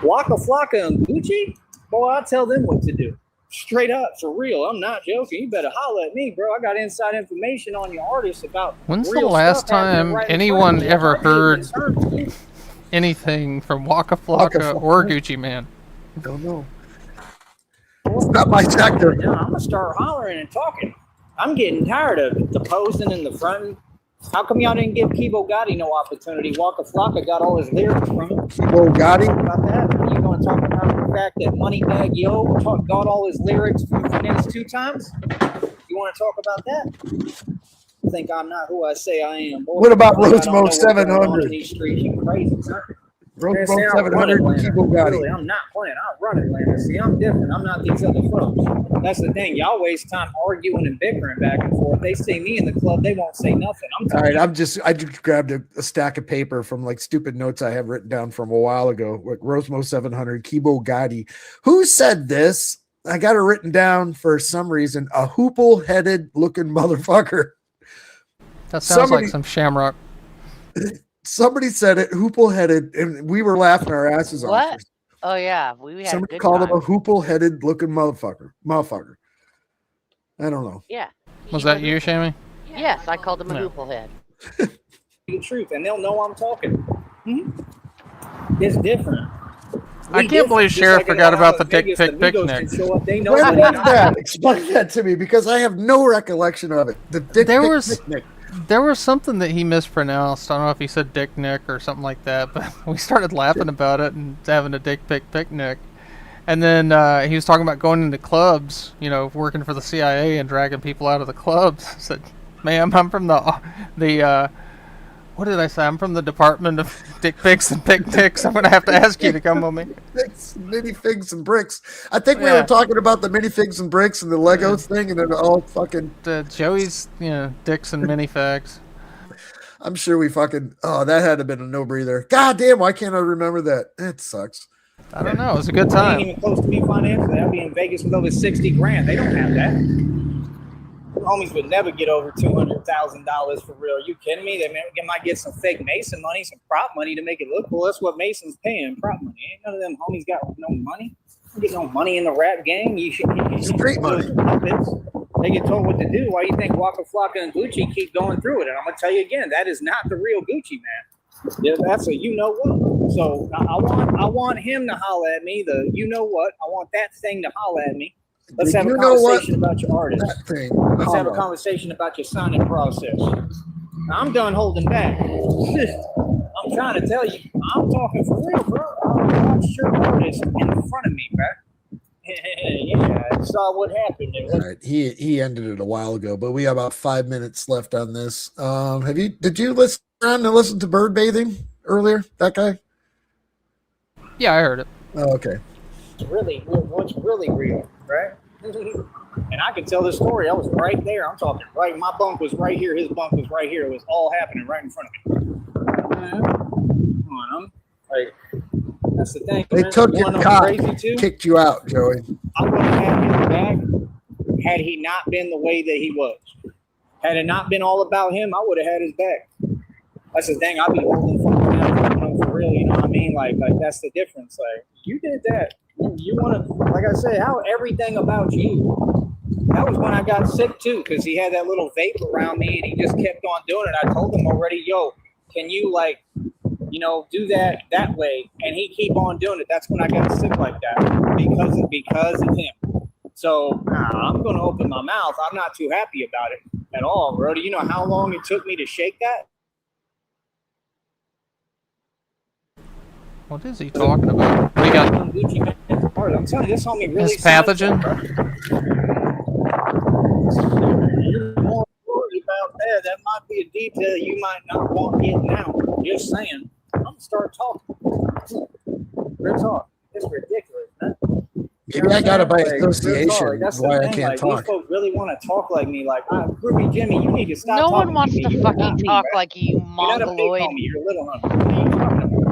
Waka Flocka and Gucci? Boy, I'll tell them what to do. Straight up, for real. I'm not joking. You better holler at me, bro. I got inside information on your artists about When's the real last stuff happening time right in anyone front of me. ever I did heard concern. anything from Waka Waka Flocka Flocka. or Gucci Man? Don't know. It's not my sector. Yeah, I'm gonna start hollering and talking. I'm getting tired of the posing and the fronting. How come y'all didn't give Kibo Gotti no opportunity? Waka Flocka got all his lyrics from him. Kibo Gotti? Talk about that? You gonna talk about the fact that Moneybag Yo got all his lyrics from Finesse 2 times? You want to talk about that? I think I'm not who I say I am. Boy, What about I don't know Rosemont what's going on 700? in these streets. You crazy, son. Rosemont See, I run 700 Atlanta. Kibo Gotti. Really, I'm not playing. I run Atlanta. See, I'm different. I'm not these other folks. That's the thing. Y'all waste time arguing and bickering back and forth. They see me in the club, they won't say nothing. All right, I just grabbed a stack of paper from like stupid notes I have written down from a while ago. Like Rosemo 700, Kibo Gotti. Who said this? I got it written down for some reason. A hoople-headed looking motherfucker. That sounds Somebody- like some Shamrock. Somebody said it, hoople-headed, and we were laughing our asses off. What? Oh yeah, we had Somebody a good called time. him a hoople-headed looking motherfucker. I don't know. Yeah. Was He that you, Shammy? Yes, I called him a No. hoople head. The truth, and they'll know I'm talking. It's different. I can't believe Sheriff forgot about the dick pic picnic. They know When that was that? Explain that to me, because I have no recollection of it. The dick There pic was- picnic. There was something that he mispronounced. I don't know if he said Dick Nick or something like that, but we started laughing about it and having a dick pic picnic. And then he was talking about going into clubs, you know, working for the CIA and dragging people out of the clubs. I said, ma'am, I'm from the what did I say? I'm from the Department of Dick Pics and Picnics. I'm going to have to ask you to come with me. Minifigs and bricks. I think we were talking about the minifigs and bricks and the Legos thing, and then all fucking Joey's, you know, dicks and minifags. I'm sure we fucking. Oh, that had to have been a no breather. God damn, why can't I remember that? It sucks. I don't know. It was a good They time. ain't even close to me financially. I'll be in Vegas with over 60 grand. They don't have that. Homies would never get over $200,000 for real. Are you kidding me? They might get some fake Mason money, some prop money to make it look cool. That's what Mason's paying, prop money. Ain't none of them homies got no money. You get no money in the rap game. You should Street money. They get told what to do. Why do you think Waka Flocka and Gucci keep going through it? And I'm gonna tell you again, that is not the real Gucci man. Yeah, that's a you know what. So I want him to holler at me. The you know what. I want that thing to holler at me. Let's have a conversation about your artist. Let's have a conversation about your signing process. I'm done holding back. I'm trying to tell you, I'm talking for real, bro. I watched your artist in front of me, bro. Yeah, I saw what happened. All right, he ended it a while ago, but we have about 5 minutes left on this. Did you listen to bird bathing earlier? That guy? Yeah, I heard it. Oh, okay. What's really real, right? And I can tell the story. I was right there. I'm talking right. My bunk was right here. His bunk was right here. It was all happening right in front of me. Come on, like that's the thing. They took your cock, kicked you out, Joey. I would have had him back had he not been the way that he was. Had it not been all about him, I would have had his back. That's the thing. I'll be holding fucking down, for real. You know what I mean? Like that's the difference. Like you did that. You want to, like I said, how everything about you. That was when I got sick too, because he had that little vape around me and he just kept on doing it. I told him already, yo, can you do that way? And he keep on doing it. That's when I got sick like that because of him. So I'm going to open my mouth. I'm not too happy about it at all, bro. Do you know how long it took me to shake that? What is he talking about? What do you got? I'm telling you, this homie really His pathogen? You're more worried about that. That might be a detail you might not want getting out. Just saying. I'm going to start talking. Real talk. It's ridiculous, man. Maybe I got it by association. That's why I can't talk. These folks really want to talk like me. Like, Groovy Jimmy, you need to stop No talking one wants to fucking talk like you, mongoloid. You're a little hunter. What are you talking about?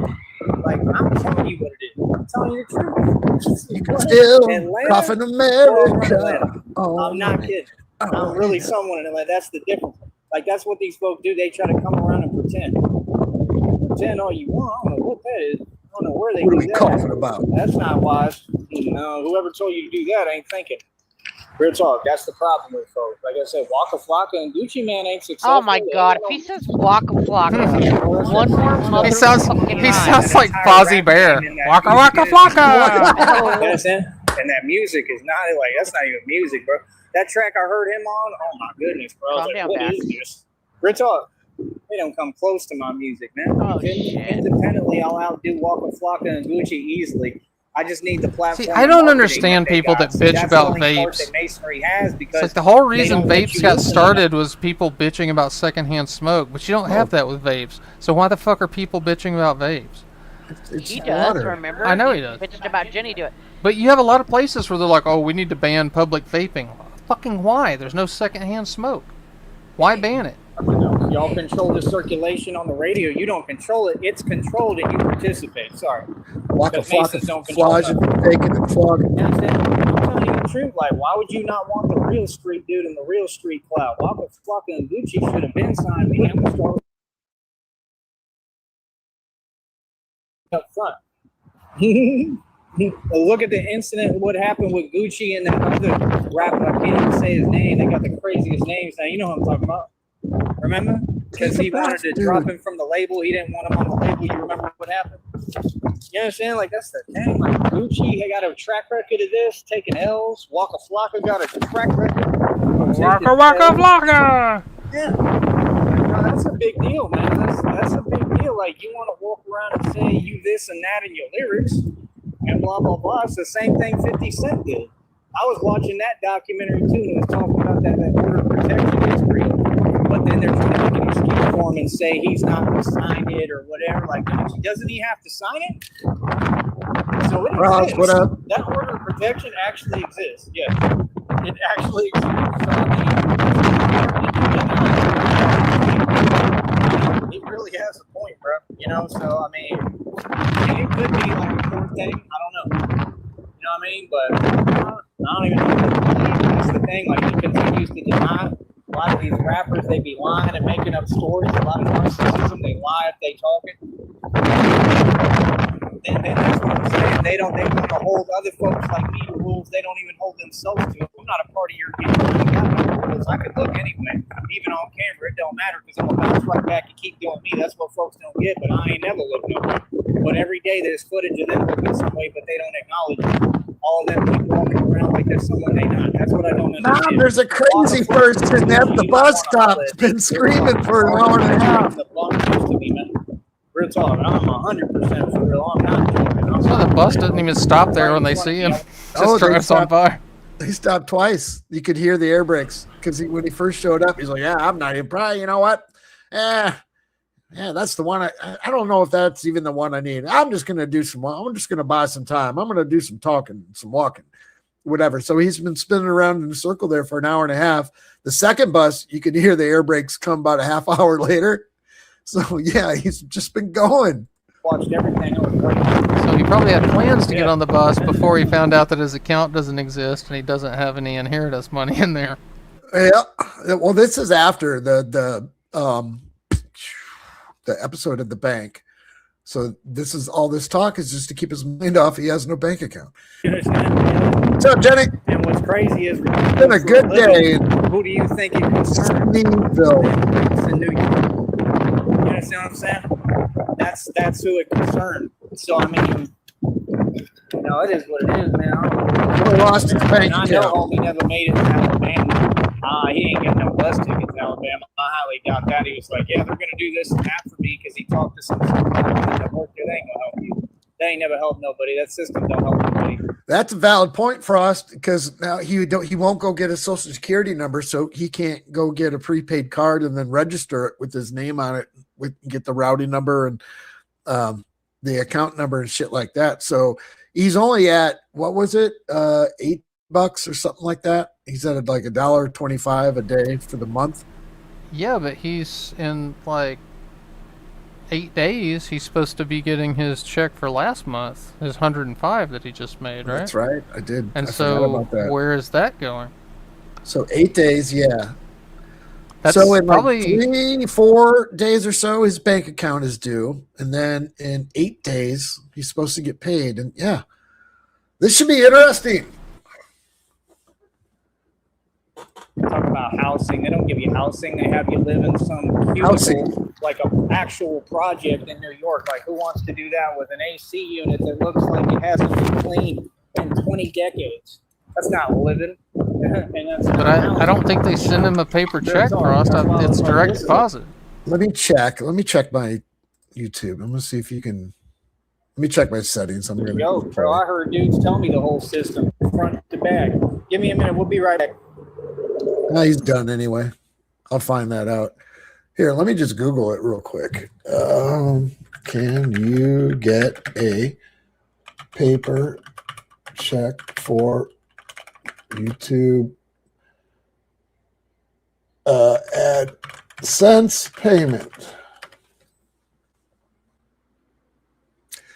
Like, I'm telling you what it is. I'm telling you the truth. You can still cough in America. I'm not kidding. I'm really someone in Atlanta. That's the difference. Like, that's what these folks do. They try to come around and pretend. Pretend all you want. I don't know what that is. I don't know where they What are do we that. coughing about? That's not wise. No, whoever told you to do that ain't thinking. Real talk. That's the problem with folks. Like I said, Waka Flocka and Gucci Man ain't successful. Oh my God! If he says Waka Flocka one more motherfucking He sounds time. like Fozzie Bear. Waka Waka Flocka. That's it. And that music is not like that's not even music, bro. That track I heard him on. Oh my goodness, bro. Calm down, what Bass. is this? Real talk. They don't come close to my music, man. Oh, shit. Independently, I'll outdo Waka Flocka and Gucci easily. I just need the platform. See, I don't understand people that bitch about vapes. It's like the whole reason vapes got started was people bitching about secondhand smoke, but you don't have that with vapes. So why the fuck are people bitching about vapes? He does, remember? I know he does. Bitched about Jenny do it. But you have a lot of places where they're like, oh, we need to ban public vaping. Fucking why? There's no secondhand smoke. Why ban it? Y'all control the circulation on the radio. You don't control it. It's controlled and you participate. Sorry. Waka Masons Flocka, don't control flogging, taking and flogging. I'm telling you the truth. Like, why would you not want the real street dude in the real street cloud? Waka Flocka and Gucci should have been signed to Amstar up front. Look at the incident, what happened with Gucci and that other rapper. I can't even say his name. They got the craziest names now. You know what I'm talking about. Remember? Because he wanted to drop him from the label. He didn't want him on the label. You remember what happened? You understand? Like, that's the thing. Like, Gucci, he got a track record of this, taking L's. Waka Flocka got a track record. Waka Waka Flocka! Yeah. No, that's a big deal, man. That's a big deal. Like, you want to walk around and say you this and that in your lyrics and blah, blah, blah. It's the same thing 50 Cent did. I was watching that documentary, too, and it was talking about that order of protection is real. But then they're trying to make an excuse for him and say he's not going to sign it or whatever. Like, doesn't he have to sign it? So it exists. What up? That order of protection actually exists. Yes, it actually exists. So, he really has a point, bro. You know, so I mean, it could be like a court thing. I don't know. You know what I mean? But I don't even know. That's the thing. Like, he continues to deny. A lot of these rappers, they be lying and making up stories. A lot of narcissism, they lie if they talking. Then that's what I'm saying. They want to hold other folks like me to rules they don't even hold themselves to. I'm not a part of your game. I could look anyway, even on camera. It don't matter because I'm gonna bounce right back and keep doing me. That's what folks don't get. But I ain't never looked no way. But every day there's footage of them looking some way, but they don't acknowledge it. All of them people walking around like there's someone they not. That's what I don't understand. Nah, there's a crazy person at the bus stop that's been screaming for an hour and a half. The bum used to be, man. Real talk. I'm 100% for real. I'm not joking. So the bus doesn't even stop there when they see him. Just drives on by. He stopped twice. You could hear the air brakes because when he first showed up, he's like, "Yeah, I'm not even probably. You know what? Yeah, that's the one. I don't know if that's even the one I need. I'm just gonna do some. I'm just gonna buy some time. I'm gonna do some talking, some walking, whatever." So he's been spinning around in a circle there for an hour and a half. The second bus, you could hear the air brakes come about a half hour later. So yeah, he's just been going. Watched everything. So he probably had plans to get on the bus before he found out that his account doesn't exist and he doesn't have any inheritance money in there. Yeah. Well, this is after the episode of the bank. So this is all this talk is just to keep his mind off. He has no bank account. You understand? What's up, Jenny? And what's crazy is it's been a good day. Who do you think it concerns? Sneedville. It's in New York. You understand what I'm saying? That's who it concerned. So I mean, you know, it is what it is, man. He lost his bank I know homie never made it to Alabama. He ain't getting no bus ticket to Alabama. I highly doubt that. He was like, yeah, they're gonna do this and that for me because he talked to some people that work there. They ain't gonna help you. They ain't never helped nobody. That system don't help nobody. That's a valid point, Frost, because now he won't go get a social security number, so he can't go get a prepaid card and then register it with his name on it, get the routing number and the account number and shit like that. So he's only at, what was it, $8 or something like that. He's at like $1.25 a day for the month. Yeah, but he's in like 8 days. He's supposed to be getting his check for last month, his 105 that he just made, right? That's right. I did. And I so where is that going? So 8 days, yeah. That's so in probably like 3-4 days or so, his bank account is due, and then in 8 days, he's supposed to get paid. And yeah, this should be interesting. Talk about housing. They don't give you housing. They have you live in some cubicle, like an actual project in New York. Like, who wants to do that with an AC unit that looks like it hasn't been cleaned in 20 decades? That's not living. But I don't think they send him a paper check, Frost. It's direct deposit. Let me check my YouTube. I'm gonna see if you can. Let me check my settings. I'm gonna go, bro. I heard dudes tell me the whole system, front to back. Give me a minute. We'll be right back. He's done anyway. I'll find that out. Here, let me just Google it real quick. Can you get a paper check for YouTube AdSense payment?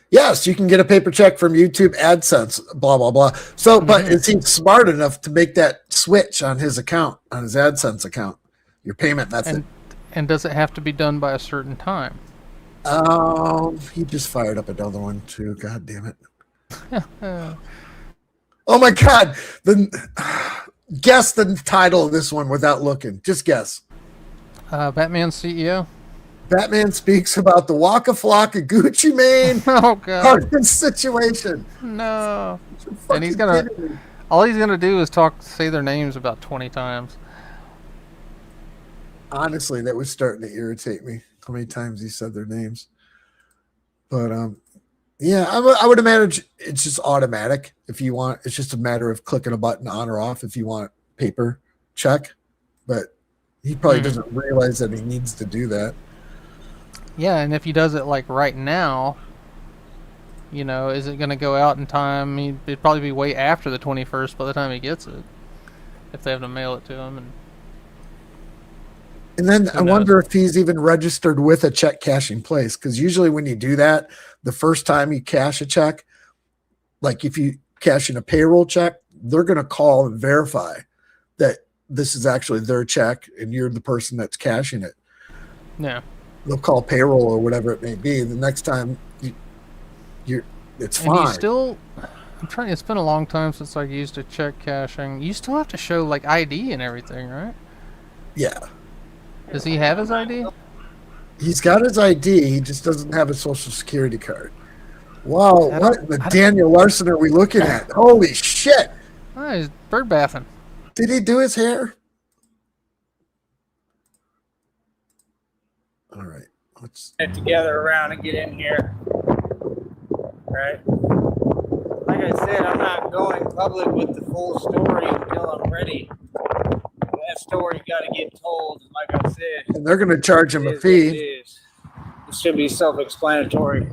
Yes, you can get a paper check from YouTube AdSense, blah, blah, blah. So, but is he smart enough to make that switch on his account, on his AdSense account, your payment method? And does it have to be done by a certain time? He just fired up another one too. God damn it. Oh my God. Guess the title of this one without looking. Just guess. Batman CEO. Batman speaks about the Waka Flocka Gucci Mane Oh God. artist situation. No. Fucking And he's gonna. kidding me. All he's gonna do is say their names about 20 times. Honestly, that was starting to irritate me. How many times he said their names? But yeah, I would imagine it's just automatic. If you want, it's just a matter of clicking a button on or off. If you want paper check, but he probably doesn't realize that he needs to do that. Yeah, and if he does it like right now, you know, is it going to go out in time? It'd probably be way after the 21st by the time he gets it, if they have to mail it to him. And then I wonder if he's even registered with a check cashing place, because usually when you do that, the first time you cash a check, like if you cash in a payroll check, they're going to call and verify that this is actually their check and you're the person that's cashing it. Yeah. They'll call payroll or whatever it may be. The next time it's fine. And it's been a long time since I used a check cashing. You still have to show like ID and everything, right? Yeah. Does he have his ID? He's got his ID. He just doesn't have a social security card. Wow. What the Daniel Larson are we looking at? Holy shit. Oh, he's bird bathing. Did he do his hair? All right. Let's get together around and get in here. Right? Like I said, I'm not going public with the full story until I'm ready. That story got to get told. And like I said, and they're going to charge him a fee. It should be self-explanatory.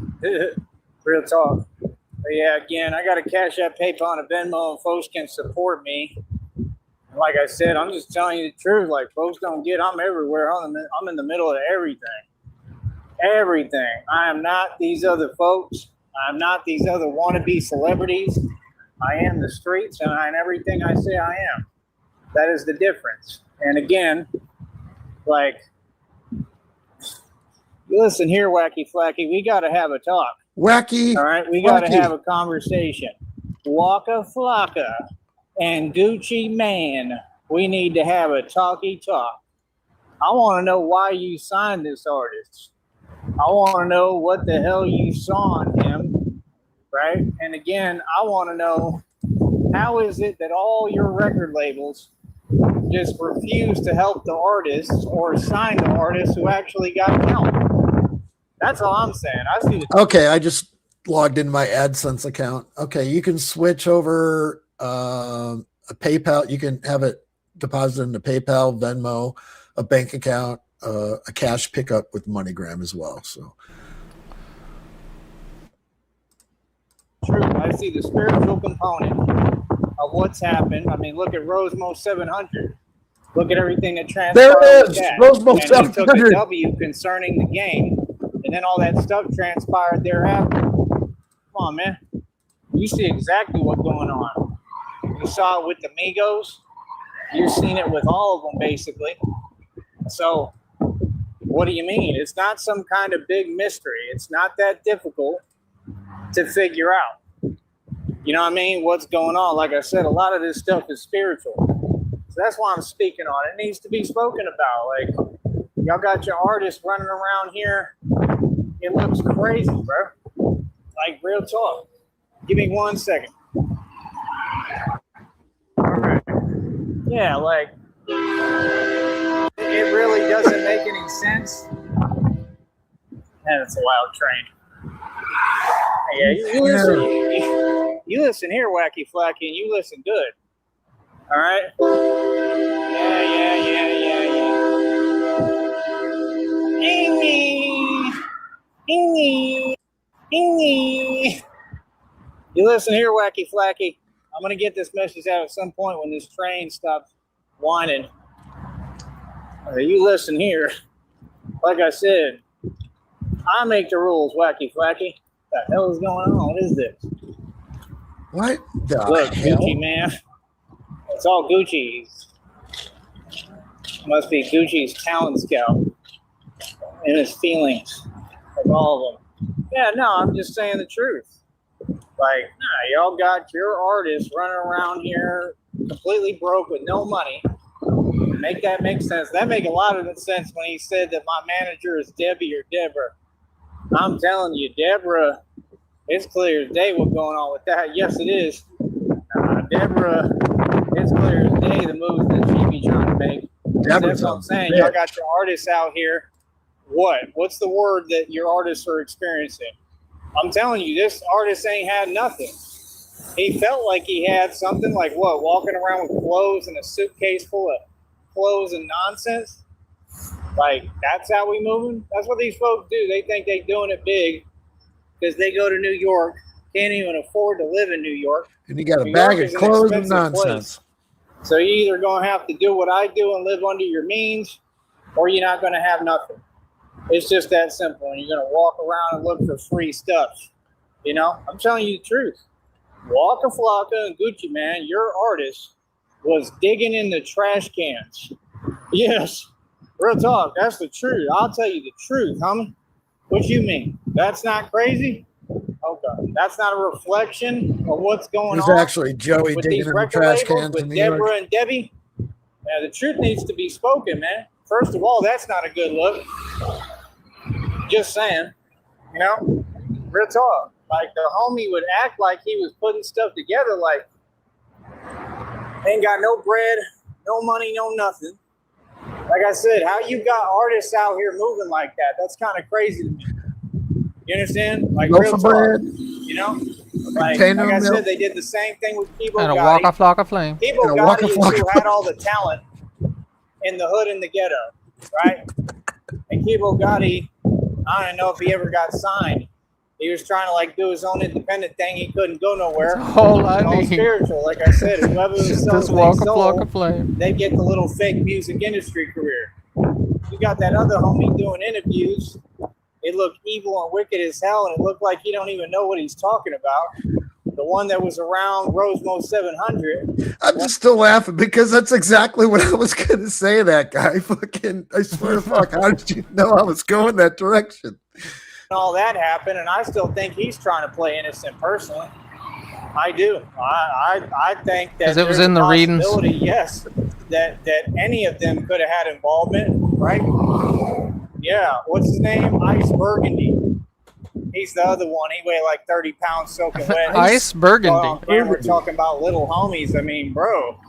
Real talk. But yeah, again, I got a Cashapp, PayPal, and a Venmo, and folks can support me. And like I said, I'm just telling you the truth. Like, folks don't get, I'm everywhere. I'm in the middle of everything. Everything. I am not these other folks. I'm not these other wannabe celebrities. I am the streets, and I am everything I say I am. That is the difference. And again, like, listen here, Wacky Flacky, we got to have a talk. Wacky. All right, we got to have a conversation. Waka Flocka and Gucci Mane, we need to have a talky talk. I want to know why you signed this artist. I want to know what the hell you saw in him, right? And again, I want to know, how is it that all your record labels just refuse to help the artists or sign the artists who actually got help? That's all I'm saying. I see. Okay, I just logged in my AdSense account. Okay, you can switch over a PayPal. You can have it deposited into PayPal, Venmo, a bank account, a cash pickup with MoneyGram as well. So true. I see the spiritual component of what's happened. I mean, look at Rosemo 700. Look at everything that transpired. There it is. Rosemo 700. And he took a W concerning the game, and then all that stuff transpired thereafter. Come on, man. You see exactly what's going on. You saw it with the Migos. You've seen it with all of them, basically. So, what do you mean? It's not some kind of big mystery. It's not that difficult to figure out. You know what I mean? What's going on? Like I said, a lot of this stuff is spiritual. So that's why I'm speaking on it. It needs to be spoken about. Like, y'all got your artists running around here. It looks crazy, bro. Like, real talk. Give me 1 second. All right. Yeah, like, it really doesn't make any sense. Man, it's a wild train. Yeah, you listen here, Wacky Flacky, and you listen good. All right? Yeah. You listen here, Wacky Flacky. I'm going to get this message out at some point when this train stops whining. You listen here. Like I said, I make the rules, Wacky Flacky. What the hell is going on? What is this? what the Look, hell? Gucci, man. It's all Gucci's. Must be Gucci's talent scout and his feelings Like all of them. Yeah, no, I'm just saying the truth. Like, nah, y'all got your artists running around here completely broke with no money. Make that make sense. That make a lot of sense when he said that my manager is Debbie or Deborah. I'm telling you, Deborah, it's clear as day what's going on with that. Yes, it is. Deborah, it's clear as day the moves that she be trying to make. That's what I'm saying. Y'all got your artists out here. What's the word that your artists are experiencing? I'm telling you, this artist ain't had nothing. He felt like he had something, like what? Walking around with clothes and a suitcase full of clothes and nonsense. Like, that's how we moving? That's what these folks do. They think they doing it big because they go to New York, can't even afford to live in New York. And you got a bag of clothes and nonsense. So you're either going to have to do what I do and live under your means, or you're not going to have nothing. It's just that simple. And you're going to walk around and look for free stuff. You know, I'm telling you the truth. Waka Flocka and Gucci Man, your artist, was digging in the trash cans. Yes, real talk. That's the truth. I'll tell you the truth, homie. What you mean? That's not crazy? Okay. That's not a reflection of what's going on. It's actually Joey digging in the trash cans with Deborah and Debbie. Yeah, the truth needs to be spoken, man. First of all, that's not a good look. Just saying. You know? Real talk. Like, the homie would act like he was putting stuff together, like, ain't got no bread, no money, no nothing. Like I said, how you got artists out here moving like that? That's kind of crazy to me. You understand? Like, real talk. Bread. You know? Like I said, they did the same thing with Kibo And a Gotti. Waka Flocka flame. Kibo Gotti is who had all the talent in the hood and the ghetto, right? And Kibo Gotti, I don't know if he ever got signed. He was trying to like do his own independent thing. He couldn't go nowhere. All I need. Spiritual, like I said, whoever was Just Waka Flocka flame. They get the little fake music industry career. You got that other homie doing interviews. It looked evil and wicked as hell, and it looked like he don't even know what he's talking about. The one that was around Rosemo 700. I'm just still laughing because that's exactly what I was going to say. That guy, fucking, I swear to fuck, how did you know I was going that direction? All that happened, and I still think he's trying to play innocent personally. I do. I think that it was in the readings. Yes, that any of them could have had involvement, right? Yeah, what's his name? Ice Burgundy. He's the other one. He weighed like 30 pounds soaking wet. Ice Burgundy. And we're talking about little homies. I mean, bro,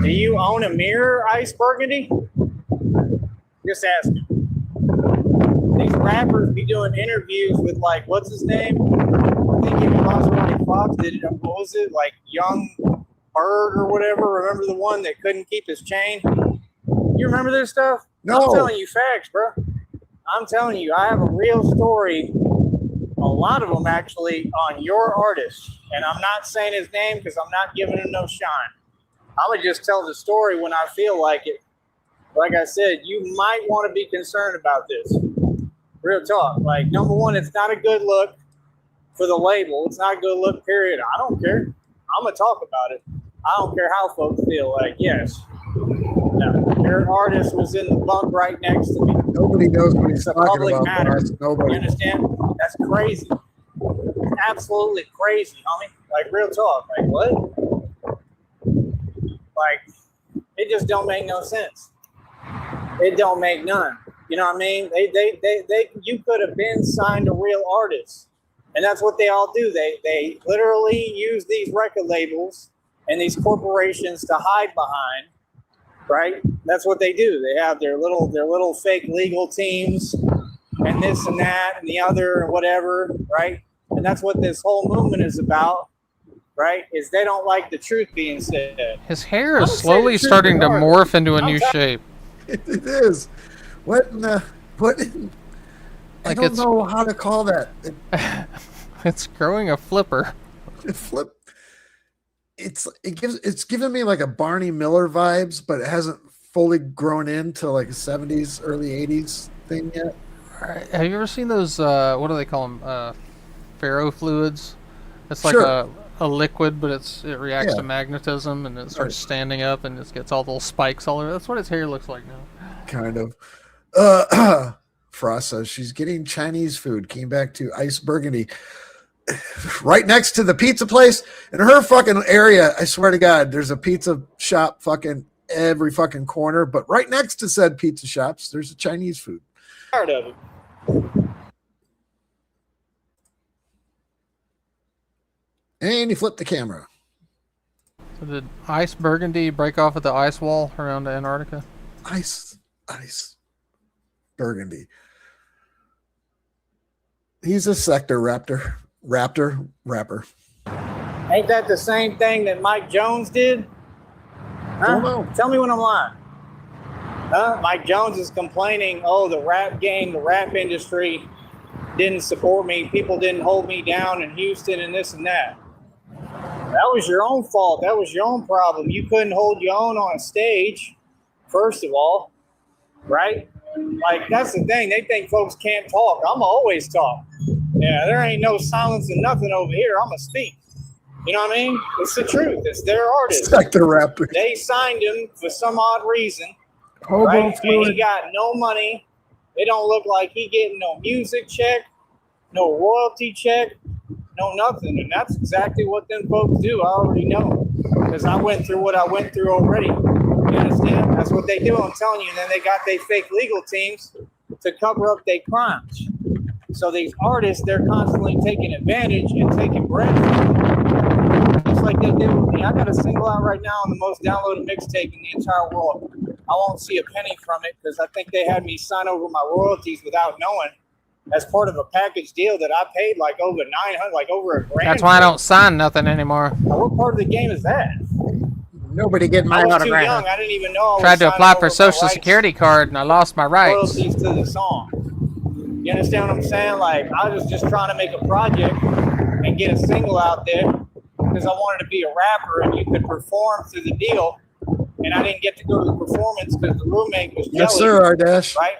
do you own a mirror, Ice Burgundy? Just asking. These rappers be doing interviews with, like, what's his name? I think even Maserati Fox did it. What was it? Like Young Bird or whatever. Remember the one that couldn't keep his chain? You remember this stuff? No. I'm telling you facts, bro. I'm telling you, I have a real story, a lot of them actually, on your artist. And I'm not saying his name because I'm not giving him no shine. I'm going to just tell the story when I feel like it. Like I said, you might want to be concerned about this. Real talk. Like, number one, it's not a good look for the label. It's not a good look, period. I don't care. I'm going to talk about it. I don't care how folks feel. Like, yes. No, your artist was in the bunk right next to me. Nobody knows what he's It's a talking public about. matter. Nobody. You understand? That's crazy. Absolutely crazy, homie. Like, real talk. Like, what? Like, it just don't make no sense. It don't make none. You know what I mean? You could have been signed a real artist. And that's what they all do. They literally use these record labels and these corporations to hide behind, right? That's what they do. They have their little fake legal teams and this and that and the other and whatever, right? And that's what this whole movement is about, right? Is they don't like the truth being said. His hair is slowly starting to morph into a new shape. It is. What in the what? I don't know how to call that. It's growing a flipper. Flip. It's giving me like a Barney Miller vibes, but it hasn't fully grown into like a 70s, early 80s thing yet. Have you ever seen those? What do they call them? Ferrofluids. It's like Sure. a liquid, but it reacts to magnetism, and it starts standing up, and it gets all those spikes all over. That's what his hair looks like now. Kind of. Frost says she's getting Chinese food. Came back to Ice Burgundy, right next to the pizza place in her fucking area. I swear to God, there's a pizza shop fucking every fucking corner. But right next to said pizza shops, there's a Chinese food. Tired of it. And you flip the camera. So did Ice Burgundy break off at the ice wall around Antarctica? Ice Burgundy. He's a sector rapper. Ain't that the same thing that Mike Jones did? Huh? Don't know. Tell me when I'm lying. Huh? Mike Jones is complaining, oh, the rap game, the rap industry didn't support me. People didn't hold me down in Houston and this and that. That was your own fault. That was your own problem. You couldn't hold your own on a stage, first of all, right? Like, that's the thing. They think folks can't talk. I'm always talk. Yeah, there ain't no silence and nothing over here. I'm going to speak. You know what I mean? It's the truth. It's their artist. Sector rapper. They signed him for some odd reason, Hobo right? And fluid. he got no money. It don't look like he getting no music check, no royalty check, no nothing. And that's exactly what them folks do. I already know because I went through what I went through already. You understand? That's what they do. I'm telling you. And then they got their fake legal teams to cover up their crimes. So these artists, they're constantly taking advantage and taking bread from them. Just like they did with me. I got a single out right now on the most downloaded mixtape in the entire world. I won't see a penny from it because I think they had me sign over my royalties without knowing as part of a package deal that I paid like over 900, like over $1,000. That's why I don't sign nothing anymore. Now, what part of the game is that? Nobody getting my I was too autograph. young. I didn't even know. I was Tried to signing apply over for a my social rights, security card and I lost my rights. royalties to the song. You understand what I'm saying? Like, I was just trying to make a project and get a single out there because I wanted to be a rapper and you could perform through the deal. And I didn't get to go to the performance because the roommate was jealous. Yes, sir, Ardash. Right?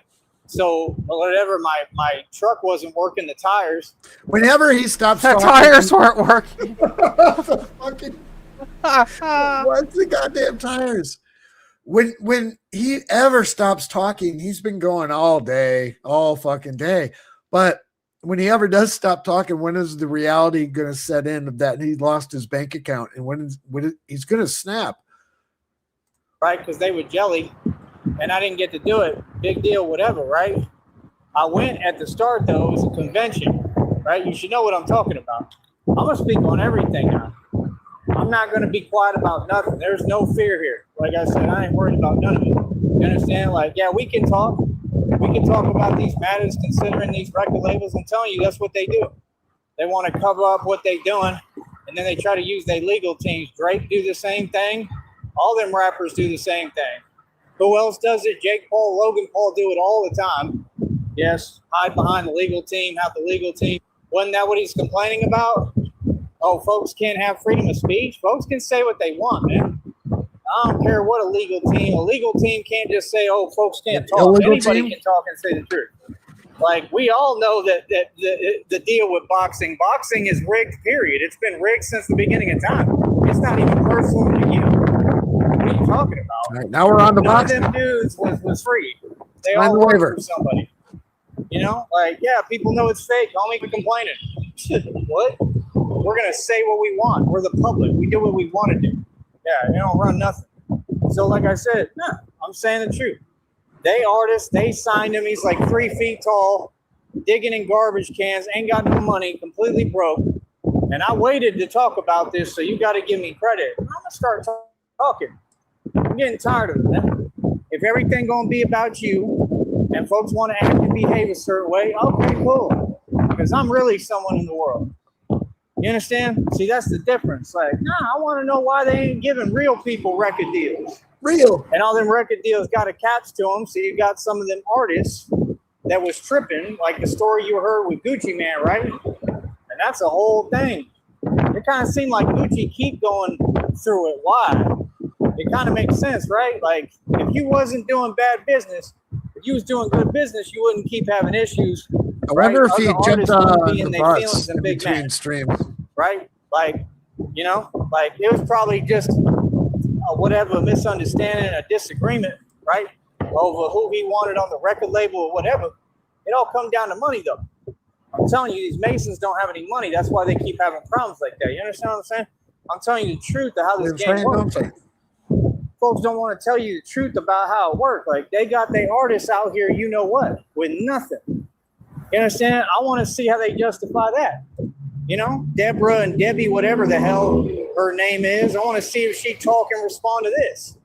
So, whatever, my truck wasn't working, the tires. Whenever he stops The talking, tires weren't working. the fucking, what's the goddamn tires? When he ever stops talking, he's been going all day, all fucking day. But when he ever does stop talking, when is the reality going to set in of that he lost his bank account and when he's going to snap? Right? Because they were jelly and I didn't get to do it. Big deal, whatever, right? I went at the start, though. It was a convention, right? You should know what I'm talking about. I'm going to speak on everything now. I'm not going to be quiet about nothing. There's no fear here. Like I said, I ain't worried about none of it. You understand? Like, yeah, we can talk. We can talk about these matters considering these record labels. I'm telling you, that's what they do. They want to cover up what they're doing, and then they try to use their legal teams. Drake do the same thing. All them rappers do the same thing. Who else does it? Jake Paul, Logan Paul do it all the time. Yes, hide behind the legal team, have the legal team. Wasn't that what he's complaining about? Oh, folks can't have freedom of speech. Folks can say what they want, man. I don't care what a legal team can't just say, oh, folks can't talk. Illegal Anybody team? can talk and say the truth. Like, we all know that the deal with boxing is rigged, period. It's been rigged since the beginning of time. It's not even personal to you. What are you talking about? All right, now we're on the None of boxing. them dudes was free. They Sign all the work waiver. for somebody. You know, like, yeah, people know it's fake. Homie, be complaining. What? We're going to say what we want. We're the public. We do what we want to do. Yeah, you don't run nothing. So, like I said, nah, I'm saying the truth. They artists, they signed him. He's like 3 feet tall, digging in garbage cans, ain't got no money, completely broke. And I waited to talk about this, so you got to give me credit. I'm going to start talking. I'm getting tired of it, man. If everything going to be about you and folks want to act and behave a certain way, okay, cool. Because I'm really someone in the world. You understand? See, that's the difference. Like, nah, I want to know why they ain't giving real people record deals. Real. And all them record deals got a catch to them. So you got some of them artists that was tripping, like the story you heard with Gucci Man, right? And that's a whole thing. It kind of seemed like Gucci keep going through it. Why? It kind of makes sense, right? Like, if you wasn't doing bad business, if you was doing good business, you wouldn't keep having issues. I wonder right? if he Other jumped artists wouldn't on be in the their bus feelings and in big between mad. streams. Right? Like, you know, like it was probably just whatever misunderstanding, a disagreement, right? Over who he wanted on the record label or whatever. It all comes down to money, though. I'm telling you, these Masons don't have any money. That's why they keep having problems like that. You understand what I'm saying? I'm telling you the truth of how this game works. Folks don't want to tell you the truth about how it works. Like, they got their artists out here, you know what, with nothing. You understand? I want to see how they justify that. You know, Deborah and Debbie, whatever the hell her name is, I want to see if she talk and respond to this.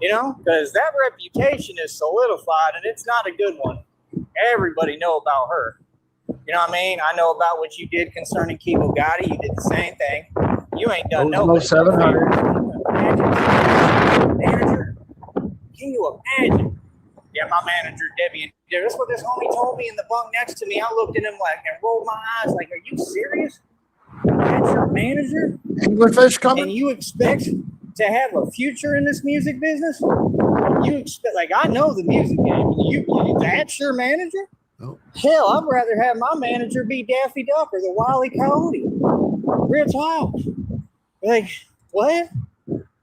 You know, because that reputation is solidified, and it's not a good one. Everybody know about her. You know what I mean? I know about what you did concerning Kibo Gotti. You did the same thing. You ain't done no 700. Manager, can you imagine? Yeah, my manager, Debbie, and that's what this homie told me in the bunk next to me. I looked at him like and rolled my eyes like, are you serious? That's your manager? Anglerfish coming? And you expect to have a future in this music business? You expect, like, I know the music game. That's your manager? Oh. Hell, I'd rather have my manager be Daffy Duck or the Wile E. Coyote. Real talk. Like, what?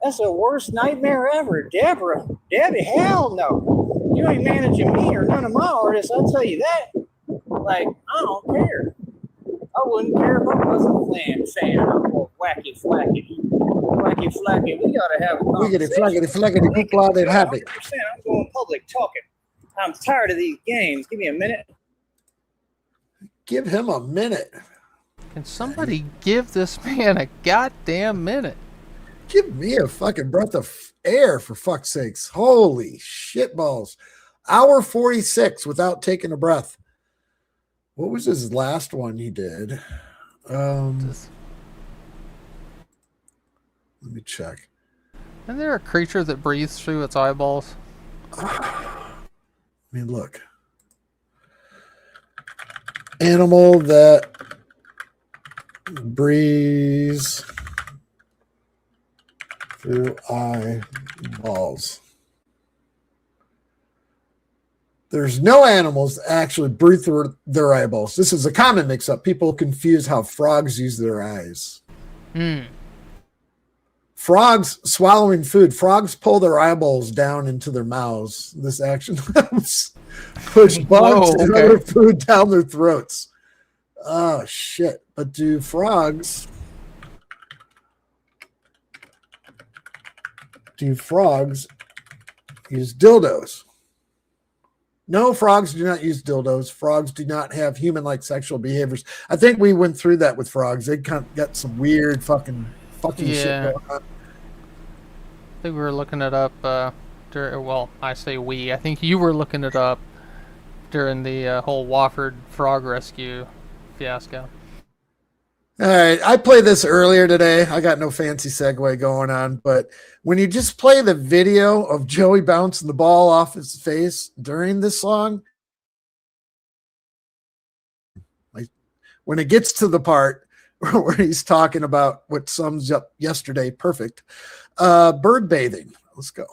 That's the worst nightmare ever. Debbie, hell no. You ain't managing me or none of my artists, I'll tell you that. Like, I don't care. I wouldn't care if I wasn't a fan. I'm going wacky flacky. Wacky flacky. We gotta have a conversation. Wiggity flaggity, be glad and happy. 100%. I'm going public talking. I'm tired of these games. Give me a minute. Give him a minute. Can somebody give this man a goddamn minute? Give me a fucking breath of air, for fuck's sakes. Holy shitballs. Hour 46 without taking a breath. What was his last one he did? Let me check. Isn't there a creature that breathes through its eyeballs? I mean, look. Animal that breathes through eyeballs. There's no animals that actually breathe through their eyeballs. This is a common mix-up. People confuse how frogs use their eyes. Frogs swallowing food. Frogs pull their eyeballs down into their mouths. This action helps push bugs and other food down their throats. Oh, shit. But do frogs use dildos? No, frogs do not use dildos. Frogs do not have human-like sexual behaviors. I think we went through that with frogs. They kind of got some weird fucking shit going on. I think we were looking it up. Well, I say we. I think you were looking it up during the whole Wofford frog rescue fiasco. All right, I played this earlier today. I got no fancy segue going on, but when you just play the video of Joey bouncing the ball off his face during this song, like when it gets to the part where he's talking about what sums up yesterday perfect, bird bathing. Let's go.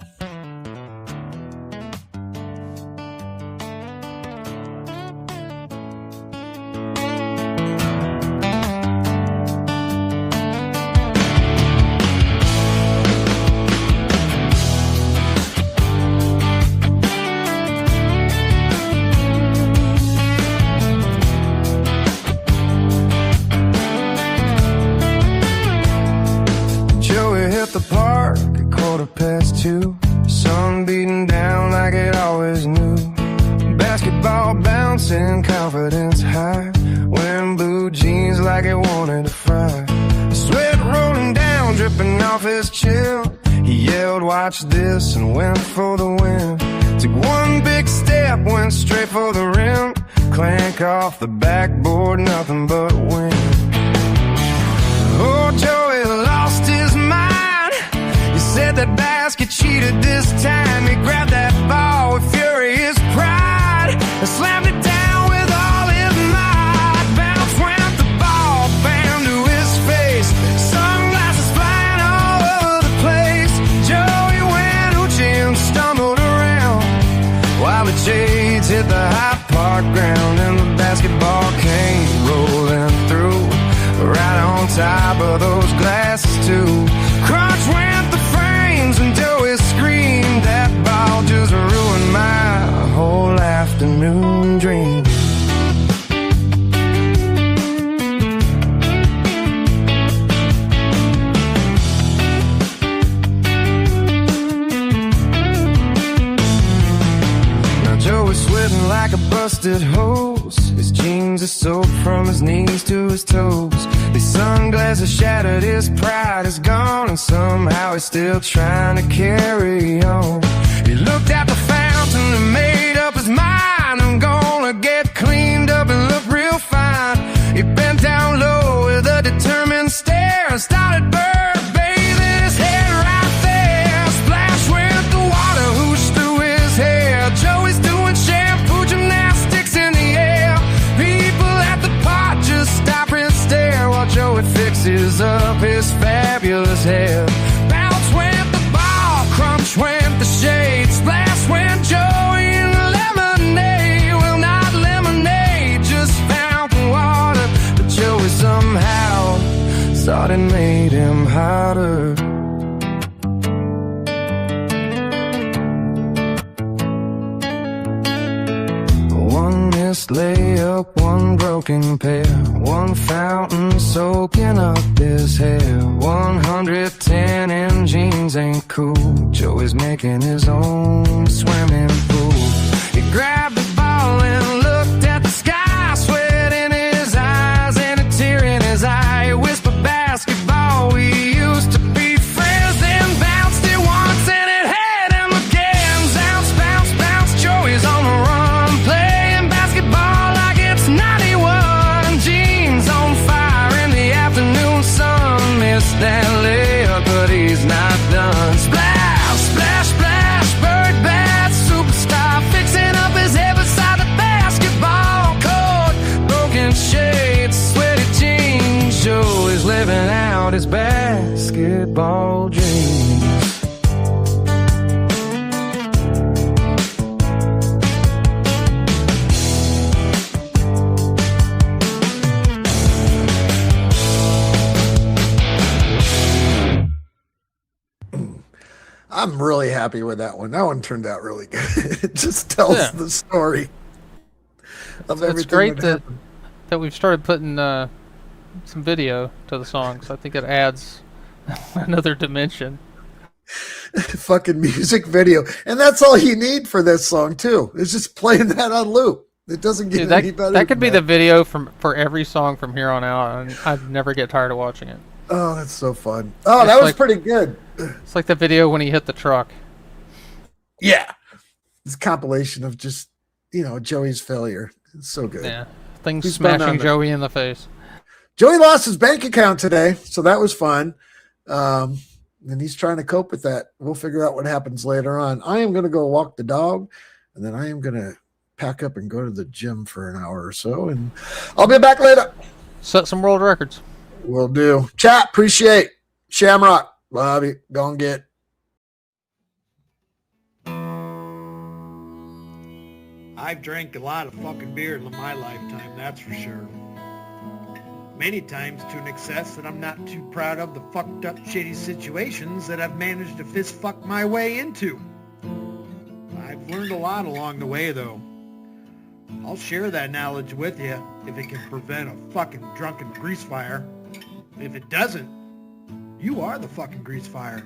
Sun beating down like it always knew. Basketball bouncing, confidence high. Wearing blue jeans like it wanted to fry. Sweat rolling down, dripping off his chin. He yelled, watch this, and went for the win. Took one big step, went straight for the rim. Clank off the backboard, nothing but wind. Oh, Joey lost his mind. He said that basket cheated this time. He grabbed that ball with furious pride and slammed it down with all his might. Bounce went the ball, bam to his face. Sunglasses flying all over the place. Joey went hoochie and stumbled around while the Jades hit the high park ground, and the basketball came rolling through right on top of those glasses too. Crunch went the frames and Joey screamed, that ball just ruined my whole afternoon dream. rusted hose. His jeans are soaked from his knees to his toes. These sunglasses shattered, his pride is gone, and somehow he's still trying to carry on. He looked at the fountain and made up his mind. I'm gonna get cleaned up and look real fine. He bent down low with a determined stare and started bathing his head right there. Splash went the water, whoosh through his hair. Joey's doing shampoo gymnastics in the air. People at the park just stop and stare while Joey fixes up his fabulous hair. Bounce went the ball, crunch went the shade. Splash went Joey in the lemonade. Well, not lemonade, just fountain water. But Joey somehow thought it made him hotter. One missed layup, one broken pair. One fountain soaking up his hair. 110 in jeans ain't cool. Joey's making his own swimming pool. He grabbed the ball and looked at the sky. Sweat in his eyes and a tear in his eye. He whispered, basketball, we used to be friends. Then bounced it once and it hit him again. Bounce, bounce, bounce, Joey's on the run. Playing basketball like it's 91. Jeans on fire in the afternoon sun. Missed that layup, but he's not done. Splash, splash, splash, bird bat, superstar. Fixing up his head beside the basketball court. Broken shades, sweaty jeans. Joey's living out his basketball dreams. I'm really happy with that one. That one turned out really good. It just tells the story of everything. It's great that that we've started putting some video to the songs. I think it adds another dimension. Fucking music video. And that's all you need for this song, too. It's just playing that on loop. It doesn't get any better. That could be the video for every song from here on out, and I'd never get tired of watching it. Oh, that's so fun. Oh, that was pretty good. It's like the video when he hit the truck. Yeah. It's a compilation of just, Joey's failure. It's so good. Yeah. Things He's been smashing Joey in the face. Joey lost his bank account today, so that was fun. And he's trying to cope with that. We'll figure out what happens later on. I am going to go walk the dog, and then I am going to pack up and go to the gym for an hour or so, and I'll be back later. Set some world records. Will do. Chat, appreciate. Shamrock, love you. Go and get. I've drank a lot of fucking beer in my lifetime, that's for sure. Many times to an excess that I'm not too proud of the fucked up shitty situations that I've managed to fist fuck my way into. I've learned a lot along the way, though. I'll share that knowledge with you if it can prevent a fucking drunken grease fire. If it doesn't, you are the fucking grease fire.